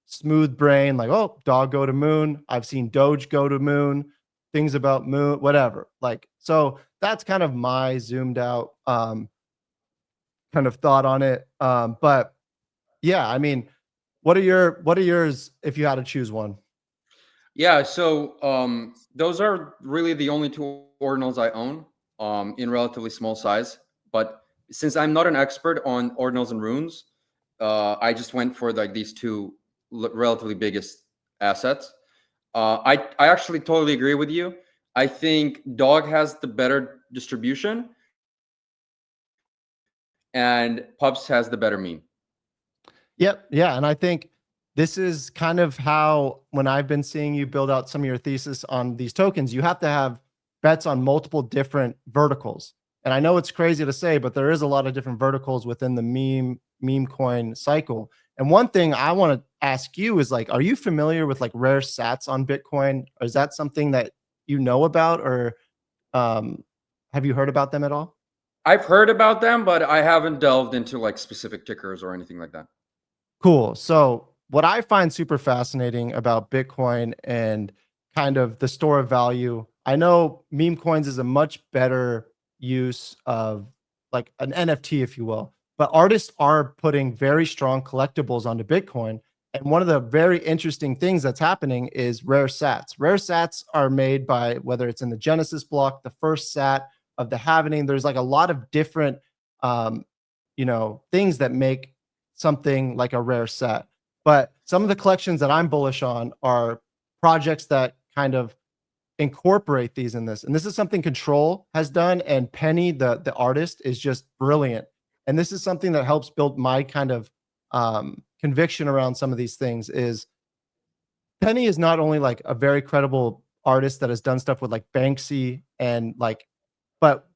S1: smooth brain, like, oh, dog go to moon. I've seen Doge go to moon, things about moon, whatever. Like, so that's kind of my zoomed out kind of thought on it. But yeah, I mean, what are yours if you had to choose one?
S2: Yeah, so those are really the only two ordinals I own in relatively small size. But since I'm not an expert on ordinals and runes, I just went for like these two relatively biggest assets. I actually totally agree with you. I think Dog has the better distribution and Pups has the better meme.
S1: Yep. Yeah. And I think this is kind of how, when I've been seeing you build out some of your thesis on these tokens, you have to have bets on multiple different verticals. And I know it's crazy to say, but there is a lot of different verticals within the meme coin cycle. And one thing I want to ask you is like, are you familiar with like rare sats on Bitcoin? Or is that something that you know about, or um, have you heard about them at all?
S2: I've heard about them, but I haven't delved into like specific tickers or anything like that.
S1: Cool. So, what I find super fascinating about Bitcoin and kind of the store of value, I know meme coins is a much better use of like an NFT, if you will, but artists are putting very strong collectibles onto Bitcoin. And one of the very interesting things that's happening is rare sats. Rare sats are made by, whether it's in the Genesis block, the first sat of the halvening. There's like a lot of different, um, things that make something like a rare set. But some of the collections that I'm bullish on are projects that kind of incorporate these in this. And this is something Control has done, and Penny, the artist, is just brilliant. And this is something that helps build my kind of conviction around some of these things. Is Penny is not only like a very credible artist that has done stuff with like Banksy and like, but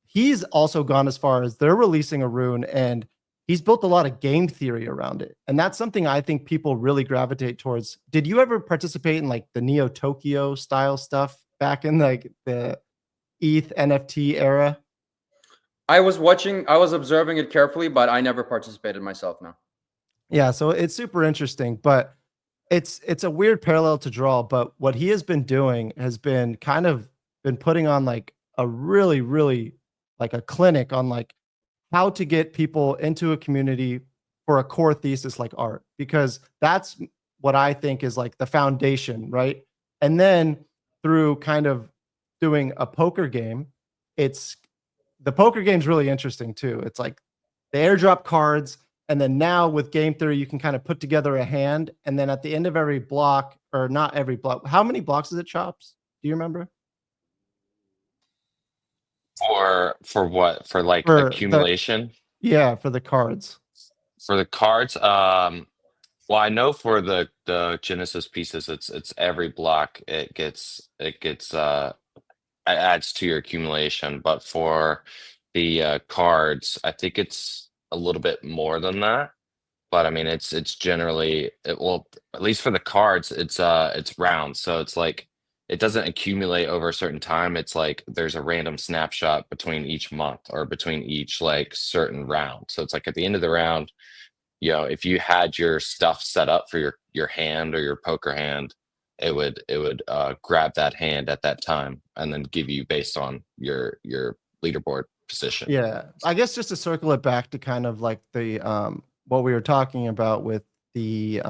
S1: he's also gone as far as they're releasing a rune, and he's built a lot of game theory around it. And that's something I think people really gravitate towards. Did you ever participate in like the Neo Tokyo style stuff back in like the ETH NFT era?
S2: I was observing it carefully, but I never participated myself now.
S1: Yeah, so it's super interesting, but it's a weird parallel to draw, but what he has been doing has been kind of been putting on like a really like a clinic on like how to get people into a community for a core thesis like art, because that's what I think is like the foundation, right? And then through kind of doing a poker game, it's the poker game's really interesting too. It's like the airdrop cards, and then now with game theory, you can kind of put together a hand, and then at the end of every block, or not every block, how many blocks is it, Chops? Do you remember?
S3: For what? For like
S1: For the
S3: accumulation
S1: Yeah, for the cards.
S3: for the cards. Well, I know for the Genesis pieces, it's every block it adds to your accumulation. But for the cards, I think it's a little bit more than that. But I mean, it's generally well, at least for the cards, it's round, so it's like it doesn't accumulate over a certain time. It's like there's a random snapshot between each month or between each like certain round. So it's like at the end of the round, if you had your stuff set up for your hand or your poker hand, it would grab that hand at that time and then give you based on your leaderboard position.
S1: Yeah, I guess just to circle it back to kind of like the what we were talking about with the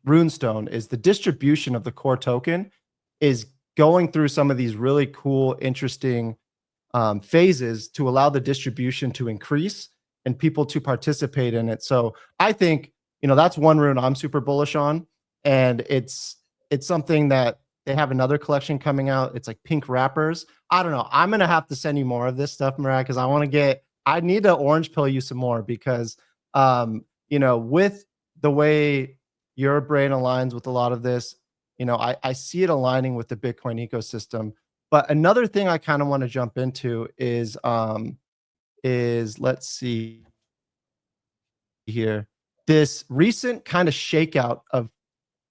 S1: runestone, is the distribution of the core token is going through some of these really cool, interesting phases to allow the distribution to increase and people to participate in it. So I think that's one rune I'm super bullish on, and it's something that they have another collection coming out. It's like pink wrappers. I don't know. I'm gonna have to send you more of this stuff, Mariah, because I want to get. I need to orange pill you some more because, with the way your brain aligns with a lot of this, I see it aligning with the Bitcoin ecosystem. But another thing I kind of want to jump into is let's see here, this recent kind of shakeout of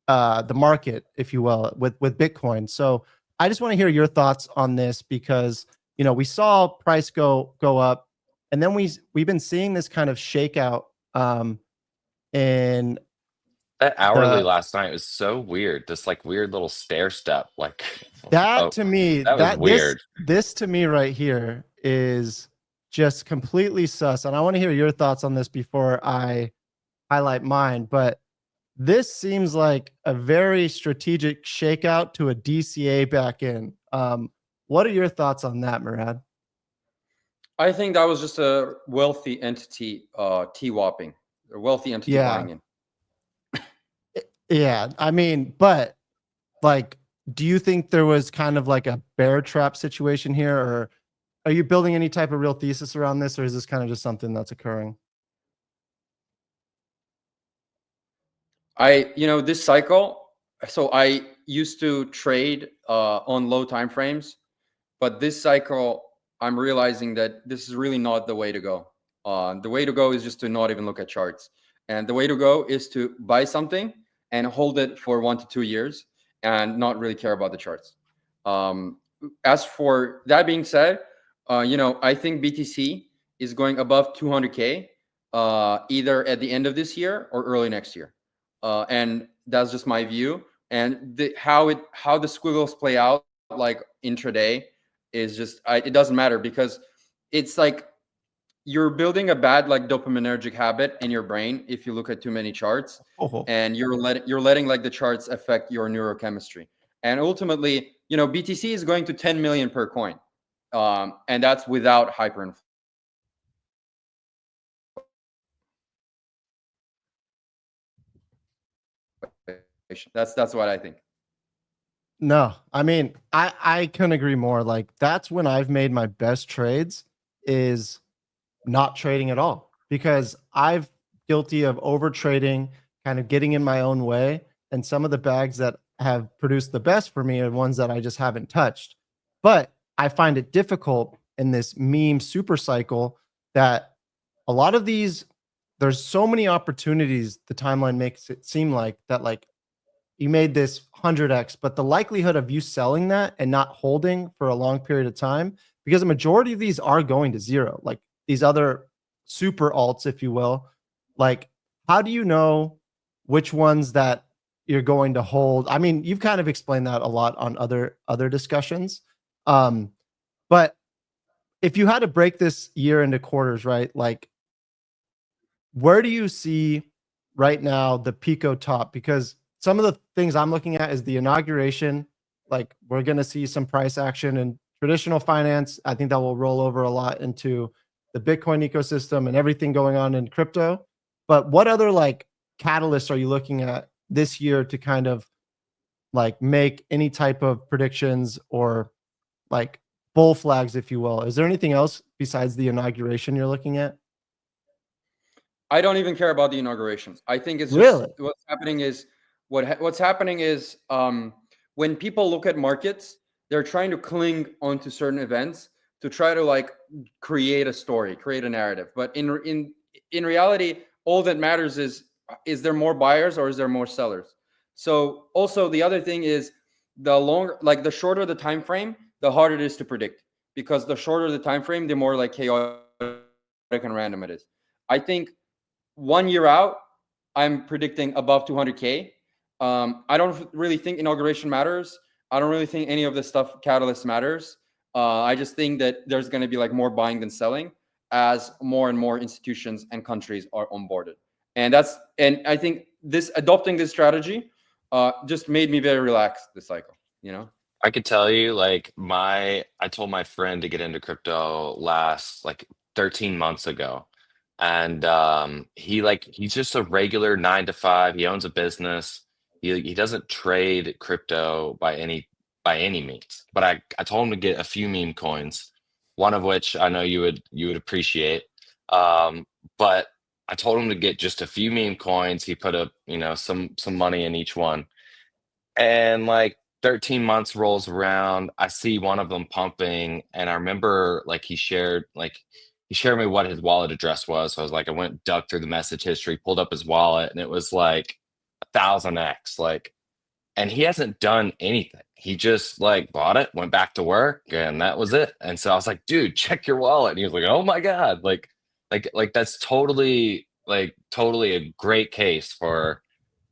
S1: the market, if you will, with Bitcoin. So I just want to hear your thoughts on this, because we saw price go up, and then we've been seeing this kind of shakeout in
S3: That hourly
S1: the
S3: last night was so weird. This like weird little stair step. Like,
S1: that
S3: oh,
S1: to me
S3: that was
S1: that this
S3: weird.
S1: this to me right here is just completely sus, and I want to hear your thoughts on this before I highlight mine. But this seems like a very strategic shakeout to a DCA back in. What are your thoughts on that, Murad?
S2: I think that was just a wealthy entity TWAPing, a wealthy entity
S1: Yeah.
S2: buying in.
S1: Yeah. I mean, but like, do you think there was kind of like a bear trap situation here, or are you building any type of real thesis around this, or is this kind of just something that's occurring?
S2: This cycle, so I used to trade on low time frames, but this cycle, I'm realizing that this is really not the way to go. The way to go is just to not even look at charts. And the way to go is to buy something and hold it for 1 to 2 years and not really care about the charts. As for that being said, I think BTC is going above 200K either at the end of this year or early next year. And that's just my view. And how the squiggles play out like intraday is just it doesn't matter, because it's like you're building a bad like dopaminergic habit in your brain if you look at too many charts,
S1: Oh,
S2: and you're letting like the charts affect your neurochemistry. And ultimately, BTC is going to 10 million per coin, and that's without hyperinflation. That's what I think.
S1: no, I mean, I couldn't agree more. Like, that's when I've made my best trades, is not trading at all, because I've guilty of over trading, kind of getting in my own way. And some of the bags that have produced the best for me are ones that I just haven't touched. But I find it difficult in this meme super cycle that a lot of these, there's so many opportunities. The timeline makes it seem like that, like, you made this 100x, but the likelihood of you selling that and not holding for a long period of time, because a majority of these are going to zero, like these other super alts, if you will. Like, how do you know which ones that you're going to hold? I mean, you've kind of explained that a lot on other discussions. Um, but if you had to break this year into quarters, right? Like, where do you see right now the Pico top? Because some of the things I'm looking at is the inauguration. Like, we're going to see some price action in traditional finance. I think that will roll over a lot into the Bitcoin ecosystem and everything going on in crypto. But what other like catalysts are you looking at this year to kind of like make any type of predictions, or like bull flags, if you will? Is there anything else besides the inauguration you're looking at?
S2: I don't even care about the inauguration. I think it's just
S1: Really?
S2: what's happening is what's happening is when people look at markets, they're trying to cling onto certain events to try to like create a story, create a narrative. But in reality, all that matters is there more buyers or is there more sellers? So also the other thing is the shorter the time frame, the harder it is to predict, because the shorter the time frame, the more like chaotic and random it is. I think 1 year out, I'm predicting above 200K. I don't really think inauguration matters. I don't really think any of this stuff catalyst matters. I just think that there's going to be like more buying than selling as more and more institutions and countries are onboarded. And I think this adopting this strategy just made me very relaxed this cycle, you know?
S3: I could tell you, like, I told my friend to get into crypto last like 13 months ago. And he's just a regular 9 to 5. He owns a business. He doesn't trade crypto by any means. But I told him to get a few meme coins, one of which I know you would appreciate. Um, but I told him to get just a few meme coins. He put up, some money in each one, and like 13 months rolls around, I see one of them pumping, and I remember like he shared me what his wallet address was. So I was like, I went dug through the message history, pulled up his wallet, and it was like 1,000x. Like, and he hasn't done anything. He just like bought it, went back to work, and that was it. And so I was like, dude, check your wallet. And he was like, oh my God. Like that's totally a great case for,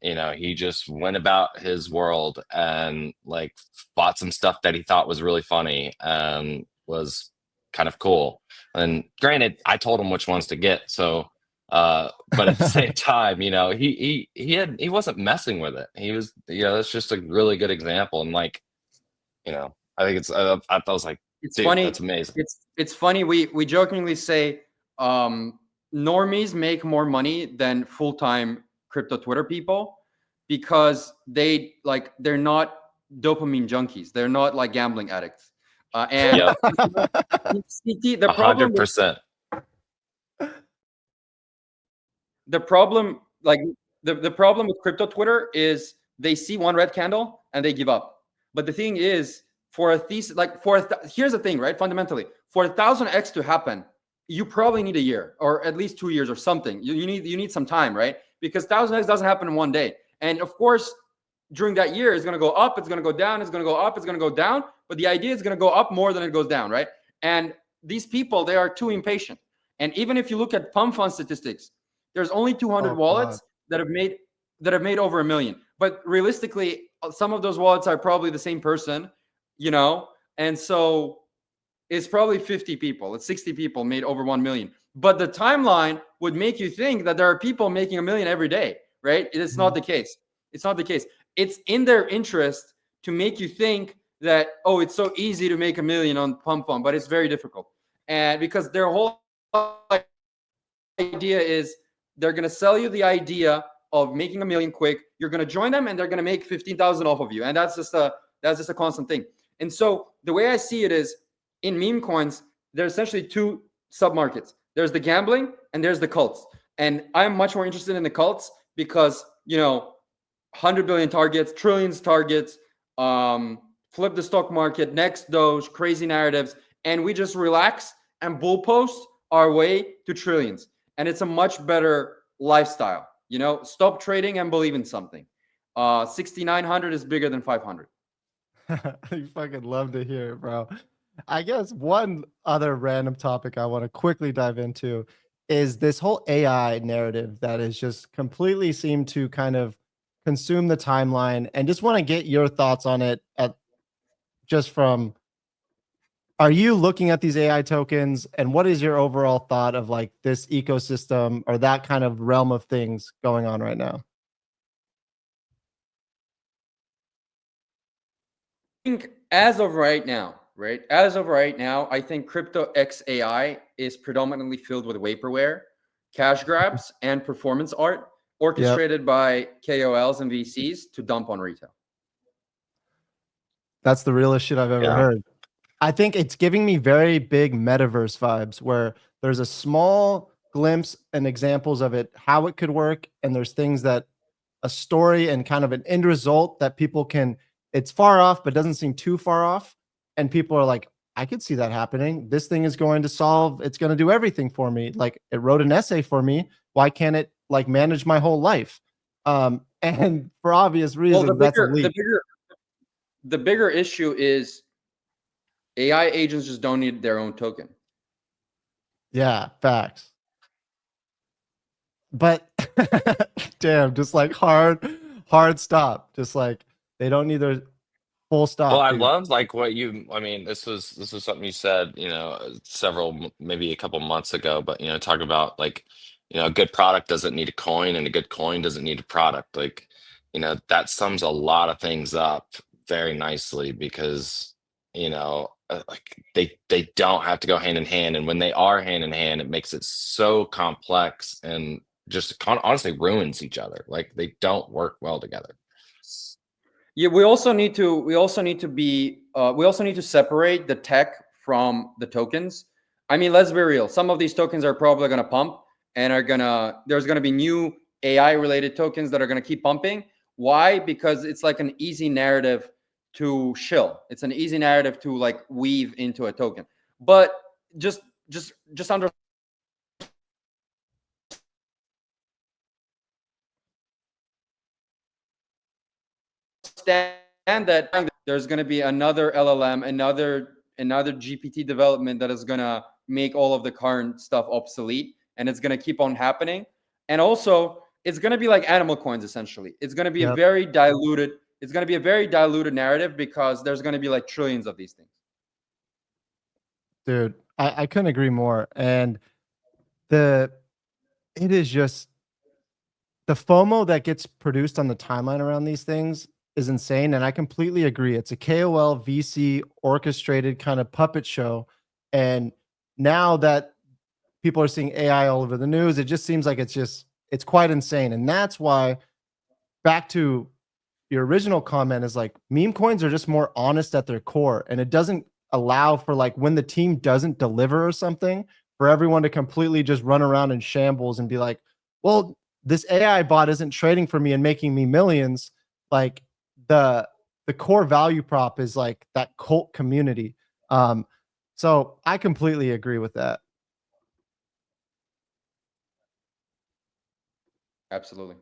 S3: he just went about his world and like bought some stuff that he thought was really funny and was kind of cool. And granted, I told him which ones to get. So But at the same time, he wasn't messing with it. He was, that's just a really good example. And like, I think I was like,
S2: It's
S3: dude,
S2: funny.
S3: that's amazing.
S2: It's funny. We jokingly say normies make more money than full-time crypto Twitter people because they're not dopamine junkies. They're not like gambling addicts. And
S3: Yep,
S2: CT, the problem with
S3: 100%.
S2: the problem like the problem with crypto Twitter is they see one red candle and they give up. But the thing is, for a thesis, like here's the thing, right? Fundamentally, for 1000x to happen, you probably need a year or at least 2 years or something. You need some time, right? Because 1000x doesn't happen in one day. And of course, during that year, it's going to go up, it's going to go down, it's going to go up, it's going to go down. But the idea is going to go up more than it goes down, right? And these people, they are too impatient. And even if you look at pump fund statistics, there's only 200 wallets that have made over $1 million. But realistically, some of those wallets are probably the same person, and so it's probably 50 people, it's 60 people made over 1 million. But the timeline would make you think that there are people making $1 million every day, right? It's not the case. It's not the case. It's in their interest to make you think that, oh, it's so easy to make $1 million on pump fund, but it's very difficult. And because their whole idea is they're going to sell you the idea of making $1 million quick. You're going to join them and they're going to make 15,000 off of you. And that's just a constant thing. And so the way I see it is, in meme coins, there's essentially two sub-markets. There's the gambling and there's the cults. And I'm much more interested in the cults because, 100 billion targets, trillions targets, flip the stock market, next Doge, crazy narratives. And we just relax and bull post our way to trillions. And it's a much better lifestyle. Stop trading and believe in something. 6,900 is bigger than 500.
S1: You fucking love to hear it, bro. I guess one other random topic I want to quickly dive into is this whole AI narrative that has just completely seemed to kind of consume the timeline, and just want to get your thoughts on it are you looking at these AI tokens, and what is your overall thought of like this ecosystem or that kind of realm of things going on right now?
S2: I think as of right now, I think crypto X AI is predominantly filled with vaporware, cash grabs, and performance art orchestrated by KOLs and VCs to dump on retail.
S1: That's the realest shit I've ever heard. I think it's giving me very big metaverse vibes where there's a small glimpse and examples of it, how it could work. And there's things that a story and kind of an end result that people can, it's far off, but doesn't seem too far off. And people are like, I could see that happening. This thing is going to solve, it's going to do everything for me. Like it wrote an essay for me. Why can't it like manage my whole life? And for obvious reasons, that's a leap.
S2: The bigger issue is AI agents just don't need their own token.
S1: Yeah, facts. But damn, just like hard stop. Just like they don't need their full stop.
S3: Well, I
S1: dude.
S3: love like this was something you said, maybe a couple months ago, but talk about like, a good product doesn't need a coin and a good coin doesn't need a product. Like, that sums a lot of things up very nicely because, like they don't have to go hand in hand. And when they are hand in hand, it makes it so complex and just honestly ruins each other. Like they don't work well together.
S2: Yeah, we also need to separate the tech from the tokens. I mean, let's be real. Some of these tokens are probably going to pump and there's going to be new AI related tokens that are going to keep pumping. Why? Because it's like an easy narrative to shill. It's an easy narrative to like weave into a token. But just understand that there's going to be another LLM, another GPT development that is going to make all of the current stuff obsolete, and it's going to keep on happening. And also, it's going to be like animal coins essentially. It's going to be a very diluted. It's going to be a very diluted narrative because there's going to be like trillions of these things.
S1: Dude, I couldn't agree more. And the it is just the FOMO that gets produced on the timeline around these things is insane. And I completely agree. It's a KOL VC orchestrated kind of puppet show. And now that people are seeing AI all over the news, it just seems like it's quite insane. And that's why, back to your original comment, is like meme coins are just more honest at their core. And it doesn't allow for, like, when the team doesn't deliver or something, for everyone to completely just run around in shambles and be like, well, this AI bot isn't trading for me and making me millions. Like, the core value prop is like that cult community. Um, so I completely agree with that.
S2: Absolutely.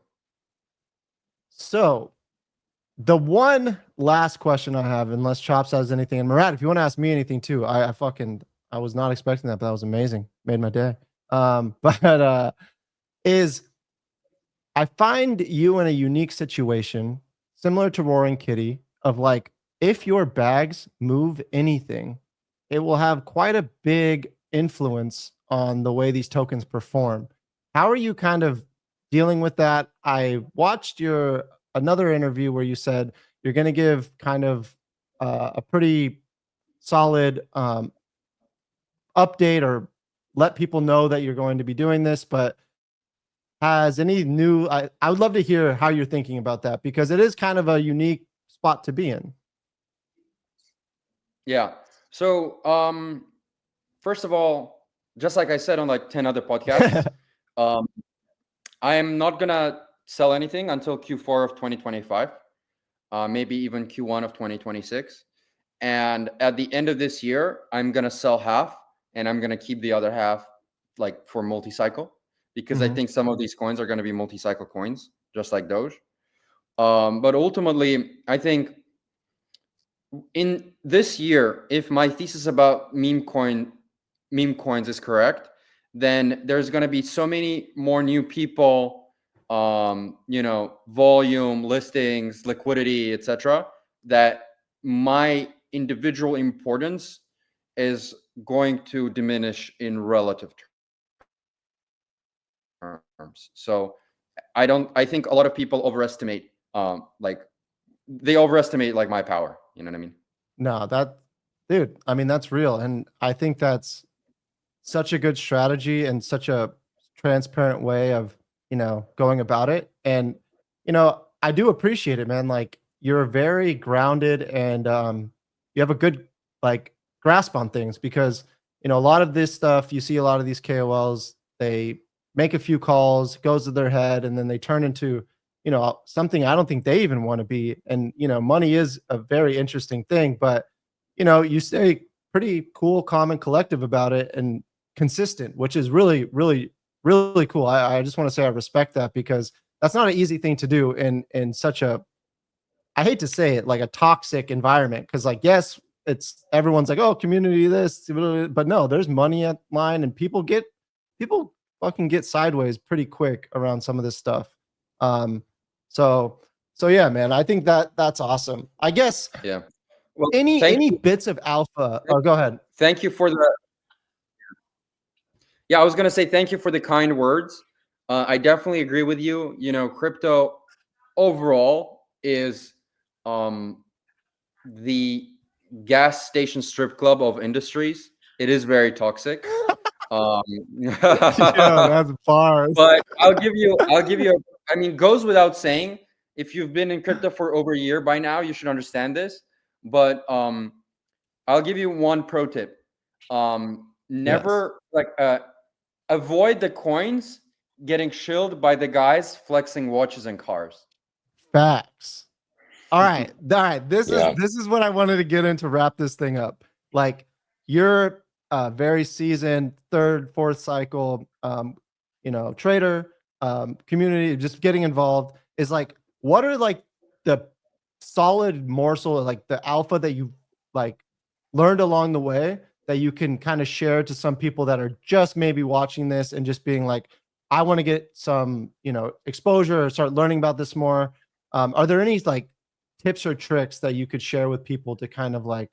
S1: So the one last question I have, unless Chops has anything, and Murat, if you want to ask me anything too, I was not expecting that, but that was amazing. Made my day. But is I find you in a unique situation, similar to Roaring Kitty, of like, if your bags move anything, it will have quite a big influence on the way these tokens perform. How are you kind of dealing with that? I watched your another interview where you said you're going to give kind of a pretty solid update, or let people know that you're going to be doing this, but has any new I would love to hear how you're thinking about that, because it is kind of a unique spot to be in.
S2: Yeah. So, first of all, just like I said on like 10 other podcasts, um, I am not gonna sell anything until Q4 of 2025, maybe even Q1 of 2026. And at the end of this year, I'm gonna sell half, and I'm gonna keep the other half like for multi-cycle, because I
S1: Mhm.
S2: think some of these coins are gonna be multi-cycle coins, just like Doge. But ultimately, I think in this year, if my thesis about meme coins is correct, then there's going to be so many more new people, volume, listings, liquidity, etc., that my individual importance is going to diminish in relative terms. So I think a lot of people overestimate, like they overestimate like my power. You know what I mean?
S1: No, that dude, I mean, that's real. And I think that's such a good strategy and such a transparent way of, going about it. And, I do appreciate it, man. Like, you're very grounded, and you have a good, like, grasp on things, because, a lot of this stuff, you see a lot of these KOLs, they make a few calls, goes to their head, and then they turn into, something I don't think they even want to be. And, money is a very interesting thing, but, you stay pretty cool, calm, and collective about it, and consistent, which is really, really, really cool. I just want to say I respect that, because that's not an easy thing to do in such a, I hate to say it, like a toxic environment. Because, like, yes, it's everyone's like, oh, community this, but no, there's money at line, and people fucking get sideways pretty quick around some of this stuff. Um, so so yeah, man, I think that's awesome. I guess
S2: Yeah. Well,
S1: any bits of alpha. Oh, go ahead.
S2: thank you for the. Yeah, I was gonna say thank you for the kind words. I definitely agree with you. You know, crypto overall is um, the gas station strip club of industries. It is very toxic. Um,
S1: Yeah, that's bars.
S2: but I'll give you. I mean, goes without saying. If you've been in crypto for over a year by now, you should understand this. But I'll give you one pro tip.
S1: Yes.
S2: Never like avoid the coins getting shilled by the guys flexing watches and cars.
S1: Facts. All right. All right. This is
S3: Yeah.
S1: this is what I wanted to get into, wrap this thing up. Like, you're a very seasoned third, fourth cycle trader, community, just getting involved. Is like, what are like the solid morsel, like the alpha that you like learned along the way, that you can kind of share to some people that are just maybe watching this and just being like, I want to get some, exposure, or start learning about this more. Are there any like tips or tricks that you could share with people to kind of like,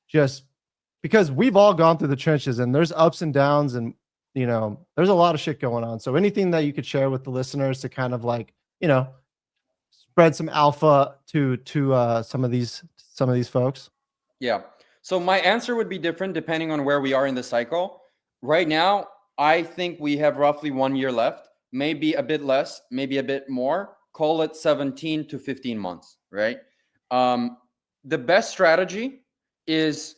S1: just because we've all gone through the trenches, and there's ups and downs, and you know, there's a lot of shit going on. So anything that you could share with the listeners to kind of like, you know, spread some alpha to some of these folks.
S2: Yeah. So my answer would be different depending on where we are in the cycle. Right now, I think we have roughly 1 year left, maybe a bit less, maybe a bit more. Call it 17 to 15 months, right? The best strategy is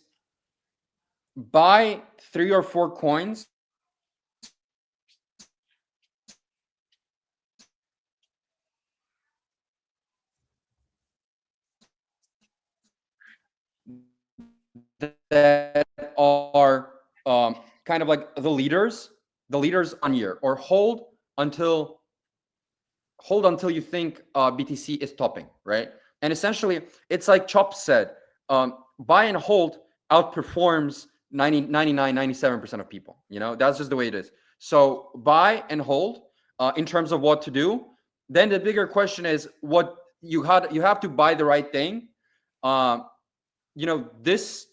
S2: buy 3 or 4 coins that are kind of like the leaders on year, or hold until you think BTC is topping, right? And essentially, it's like Chop said, buy and hold outperforms 97% of people. You know, that's just the way it is. So buy and hold in terms of what to do. Then the bigger question is what you have to buy the right thing. You know, this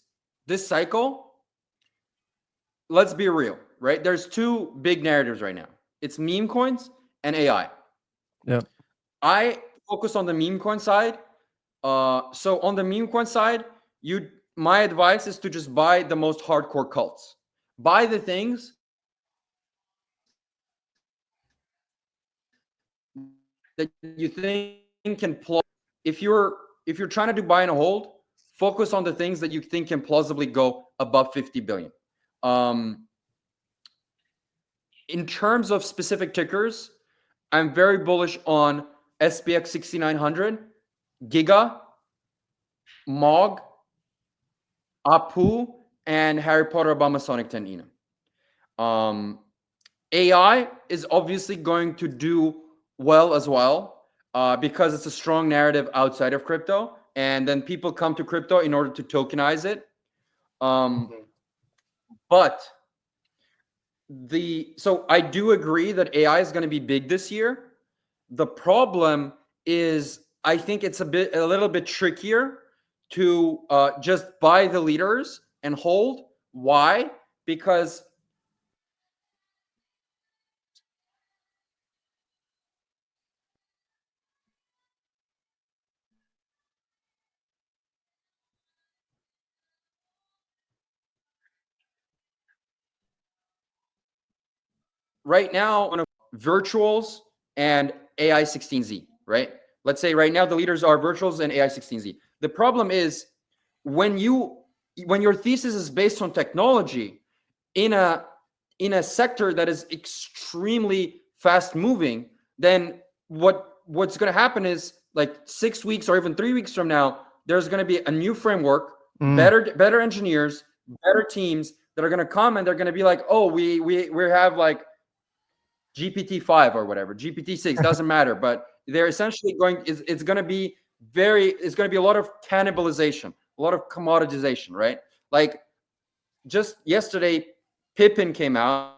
S2: cycle, let's be real, right? There's two big narratives right now. It's meme coins and AI.
S1: Yeah.
S2: I focus on the meme coin side. So on the meme coin side, my advice is to just buy the most hardcore cults. Buy the things that you think can plug. If you're trying to do buy and hold, focus on the things that you think can plausibly go above 50 billion. In terms of specific tickers, I'm very bullish on SPX 6900, Giga, Mog, Apu, and Harry Potter Obama Sonic 10 Ina. AI is obviously going to do well as well because it's a strong narrative outside of crypto. And then people come to crypto in order to tokenize it. But so I do agree that AI is going to be big this year. The problem is I think it's a little bit trickier to just buy the leaders and hold. Why? Because right now, virtuals and AI 16Z, right? Let's say right now the leaders are virtuals and AI 16Z. The problem is when your thesis is based on technology in a sector that is extremely fast moving, then what's going to happen is like 6 weeks or even 3 weeks from now, there's going to be a new framework, better engineers, better teams that are going to come and they're going to be like, oh, we have like GPT-5 or whatever, GPT-6, doesn't matter, but they're essentially it's going to be a lot of cannibalization, a lot of commoditization, right? Like just yesterday, Pippin came out.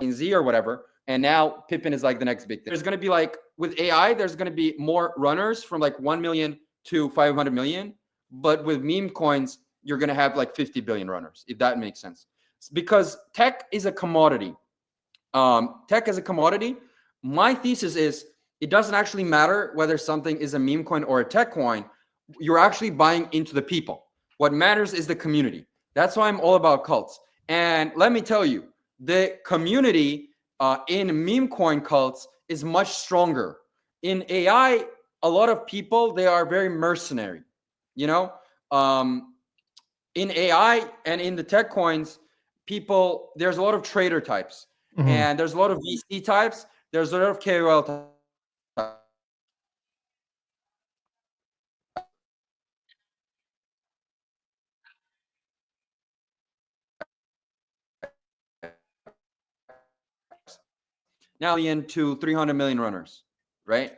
S2: In Z or whatever, and now Pippin is like the next big thing. There's going to be like with AI, there's going to be more runners from like 1 million to 500 million, but with meme coins, you're going to have like 50 billion runners, if that makes sense. It's because tech is a commodity. Tech is a commodity. My thesis is it doesn't actually matter whether something is a meme coin or a tech coin. You're actually buying into the people. What matters is the community. That's why I'm all about cults. And let me tell you, the community in meme coin cults is much stronger. In AI, a lot of people, they are very mercenary. You know, in AI and in the tech coins, there's a lot of trader types, and there's a lot of VC types. There's a lot of KOL types. Now into 300 million runners, right?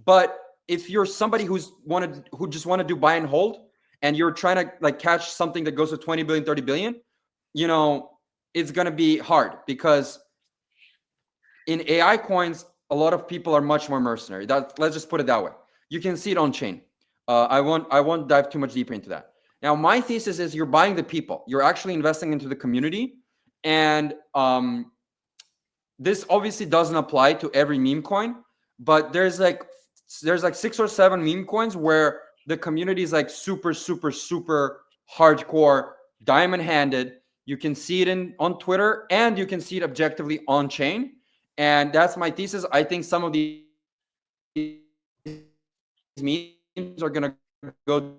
S2: But if you're somebody who just want to do buy and hold, and you're trying to like catch something that goes to 20 billion, 30 billion, you know, it's going to be hard because in AI coins, a lot of people are much more mercenary. Let's just put it that way. You can see it on chain. I won't dive too much deeper into that. Now, my thesis is you're buying the people. You're actually investing into the community, and this obviously doesn't apply to every meme coin, but there's like 6 or 7 meme coins where the community is like super, super, super hardcore, diamond handed. You can see it on Twitter, and you can see it objectively on chain. And that's my thesis. I think some of these memes are going to go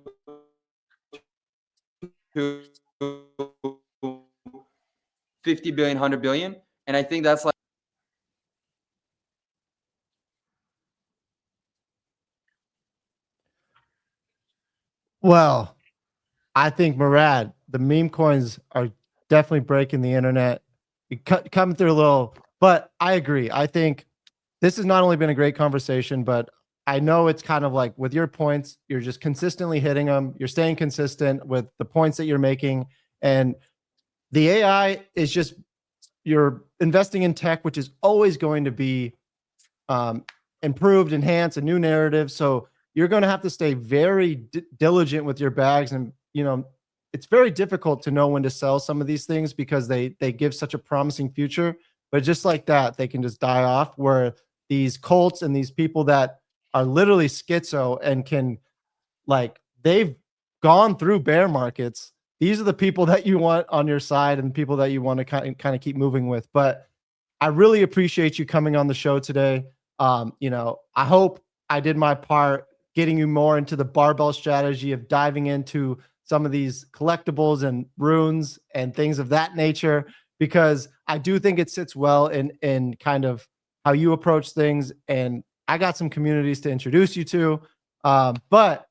S2: to 50 billion, 100 billion. And I think that's like,
S1: Well, I think Murad, the meme coins are definitely breaking the internet. Coming through a little, but I agree. I think this has not only been a great conversation, but I know it's kind of like with your points, you're just consistently hitting them. You're staying consistent with the points that you're making. And the AI is just, you're investing in tech, which is always going to be improved, enhanced, a new narrative. So you're going to have to stay very diligent with your bags. And, it's very difficult to know when to sell some of these things because they give such a promising future. But just like that, they can just die off, where these cults and these people that are literally schizo and can, like, they've gone through bear markets. These are the people that you want on your side and people that you want to kind of keep moving with. But I really appreciate you coming on the show today. I hope I did my part getting you more into the barbell strategy of diving into some of these collectibles and runes and things of that nature, because I do think it sits well in kind of how you approach things. And I got some communities to introduce you to. But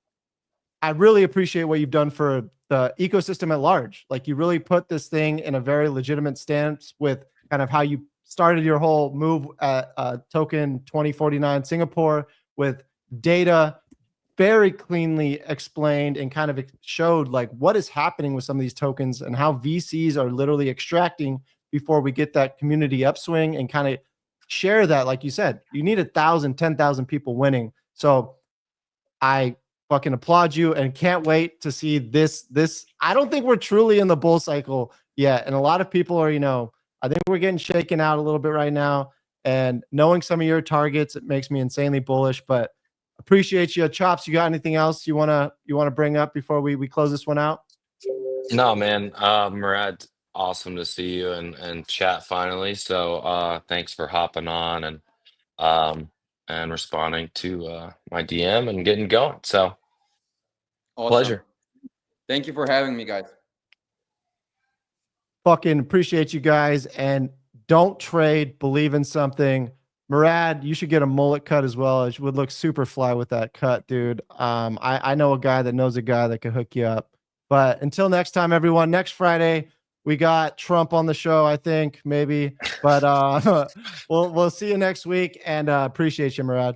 S1: I really appreciate what you've done for the ecosystem at large. Like, you really put this thing in a very legitimate stance with kind of how you started your whole move at token 2049 Singapore, with data very cleanly explained and kind of showed like what is happening with some of these tokens and how VCs are literally extracting before we get that community upswing, and kind of share that. Like you said, you need 1,000, 10,000 people winning. So I fucking applaud you and can't wait to see this. I don't think we're truly in the bull cycle yet. And a lot of people are, I think we're getting shaken out a little bit right now. And knowing some of your targets, it makes me insanely bullish. But appreciate you. Chops, you got anything else you wanna bring up before we close this one out?
S3: No, man. Murad, awesome to see you and chat finally. So thanks for hopping on and responding to my DM and getting going. So
S2: awesome.
S3: pleasure.
S2: Thank you for having me, guys.
S1: Fucking appreciate you guys, and don't trade, believe in something. Murad, you should get a mullet cut as well. It would look super fly with that cut, dude. I know a guy that knows a guy that could hook you up. But until next time, everyone, next Friday, we got Trump on the show, I think, maybe. But we'll see you next week, and appreciate you, Murad.